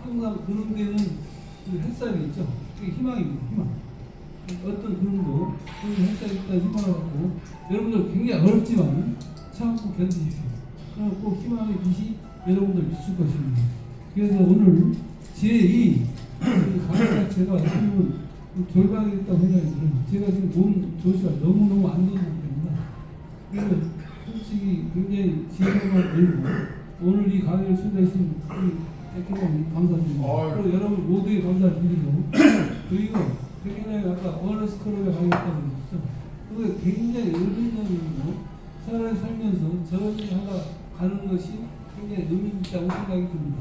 항상 그런 데는 그 햇살이 있죠. 그게 희망입니다. 희망. 어떤 그림도 그 햇살이 있다는 희망을 갖고 여러분들 굉장히 어렵지만 참고 견디십시오. 그럼 꼭 희망의 빛이 여러분들 비출 것입니다. 그래서 오늘 제2 강의 자체가 지금 결과가 있다고 생각이 들어요. 제가 지금 몸 조시가 너무너무 안 좋은 상태입니다. 그래서 솔직히 굉장히 지혜가 들고 오늘 이 강의를 초대하신 백혜장님 감사드립니다. 그리고 여러분 모두에 감사드리고 그리고 백혜장님 아까 어너스컬러에 가겠다고 그랬죠. 그게 굉장히 의미적이고 사람이 살면서 저런 일을 하다 가는 것이 굉장히 의미 있다고 생각이 듭니다.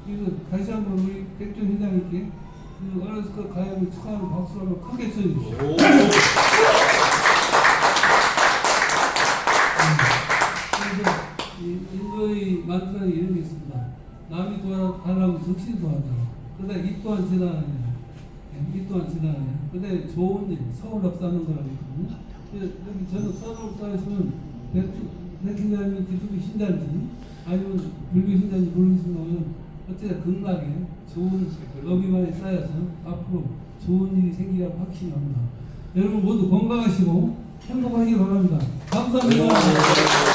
그래서 다시 한번 우리 백준 회장님께 그 어너스컬 가야을 축하하는 박수를 한번 크게 쳐주십시오. 인도의 만트라는 이런 게 있습니다. 남이 도와달라면 적시 도와달라. 그러다 이 또한 재단하냐. 이 또한 재단하냐. 그다음에 좋은 일, 서울 럽사는 거라고 있거든요. 여기 저는 서울 럽사에서는 백희장님이 기독교 신자인지 아니면 불교 신자인지 모르겠습니다만 어쨌든 건강하게 좋은 러비만이 쌓여서 앞으로 좋은 일이 생기라고 확신합니다. 여러분 모두 건강하시고 행복하시기 바랍니다. 감사합니다.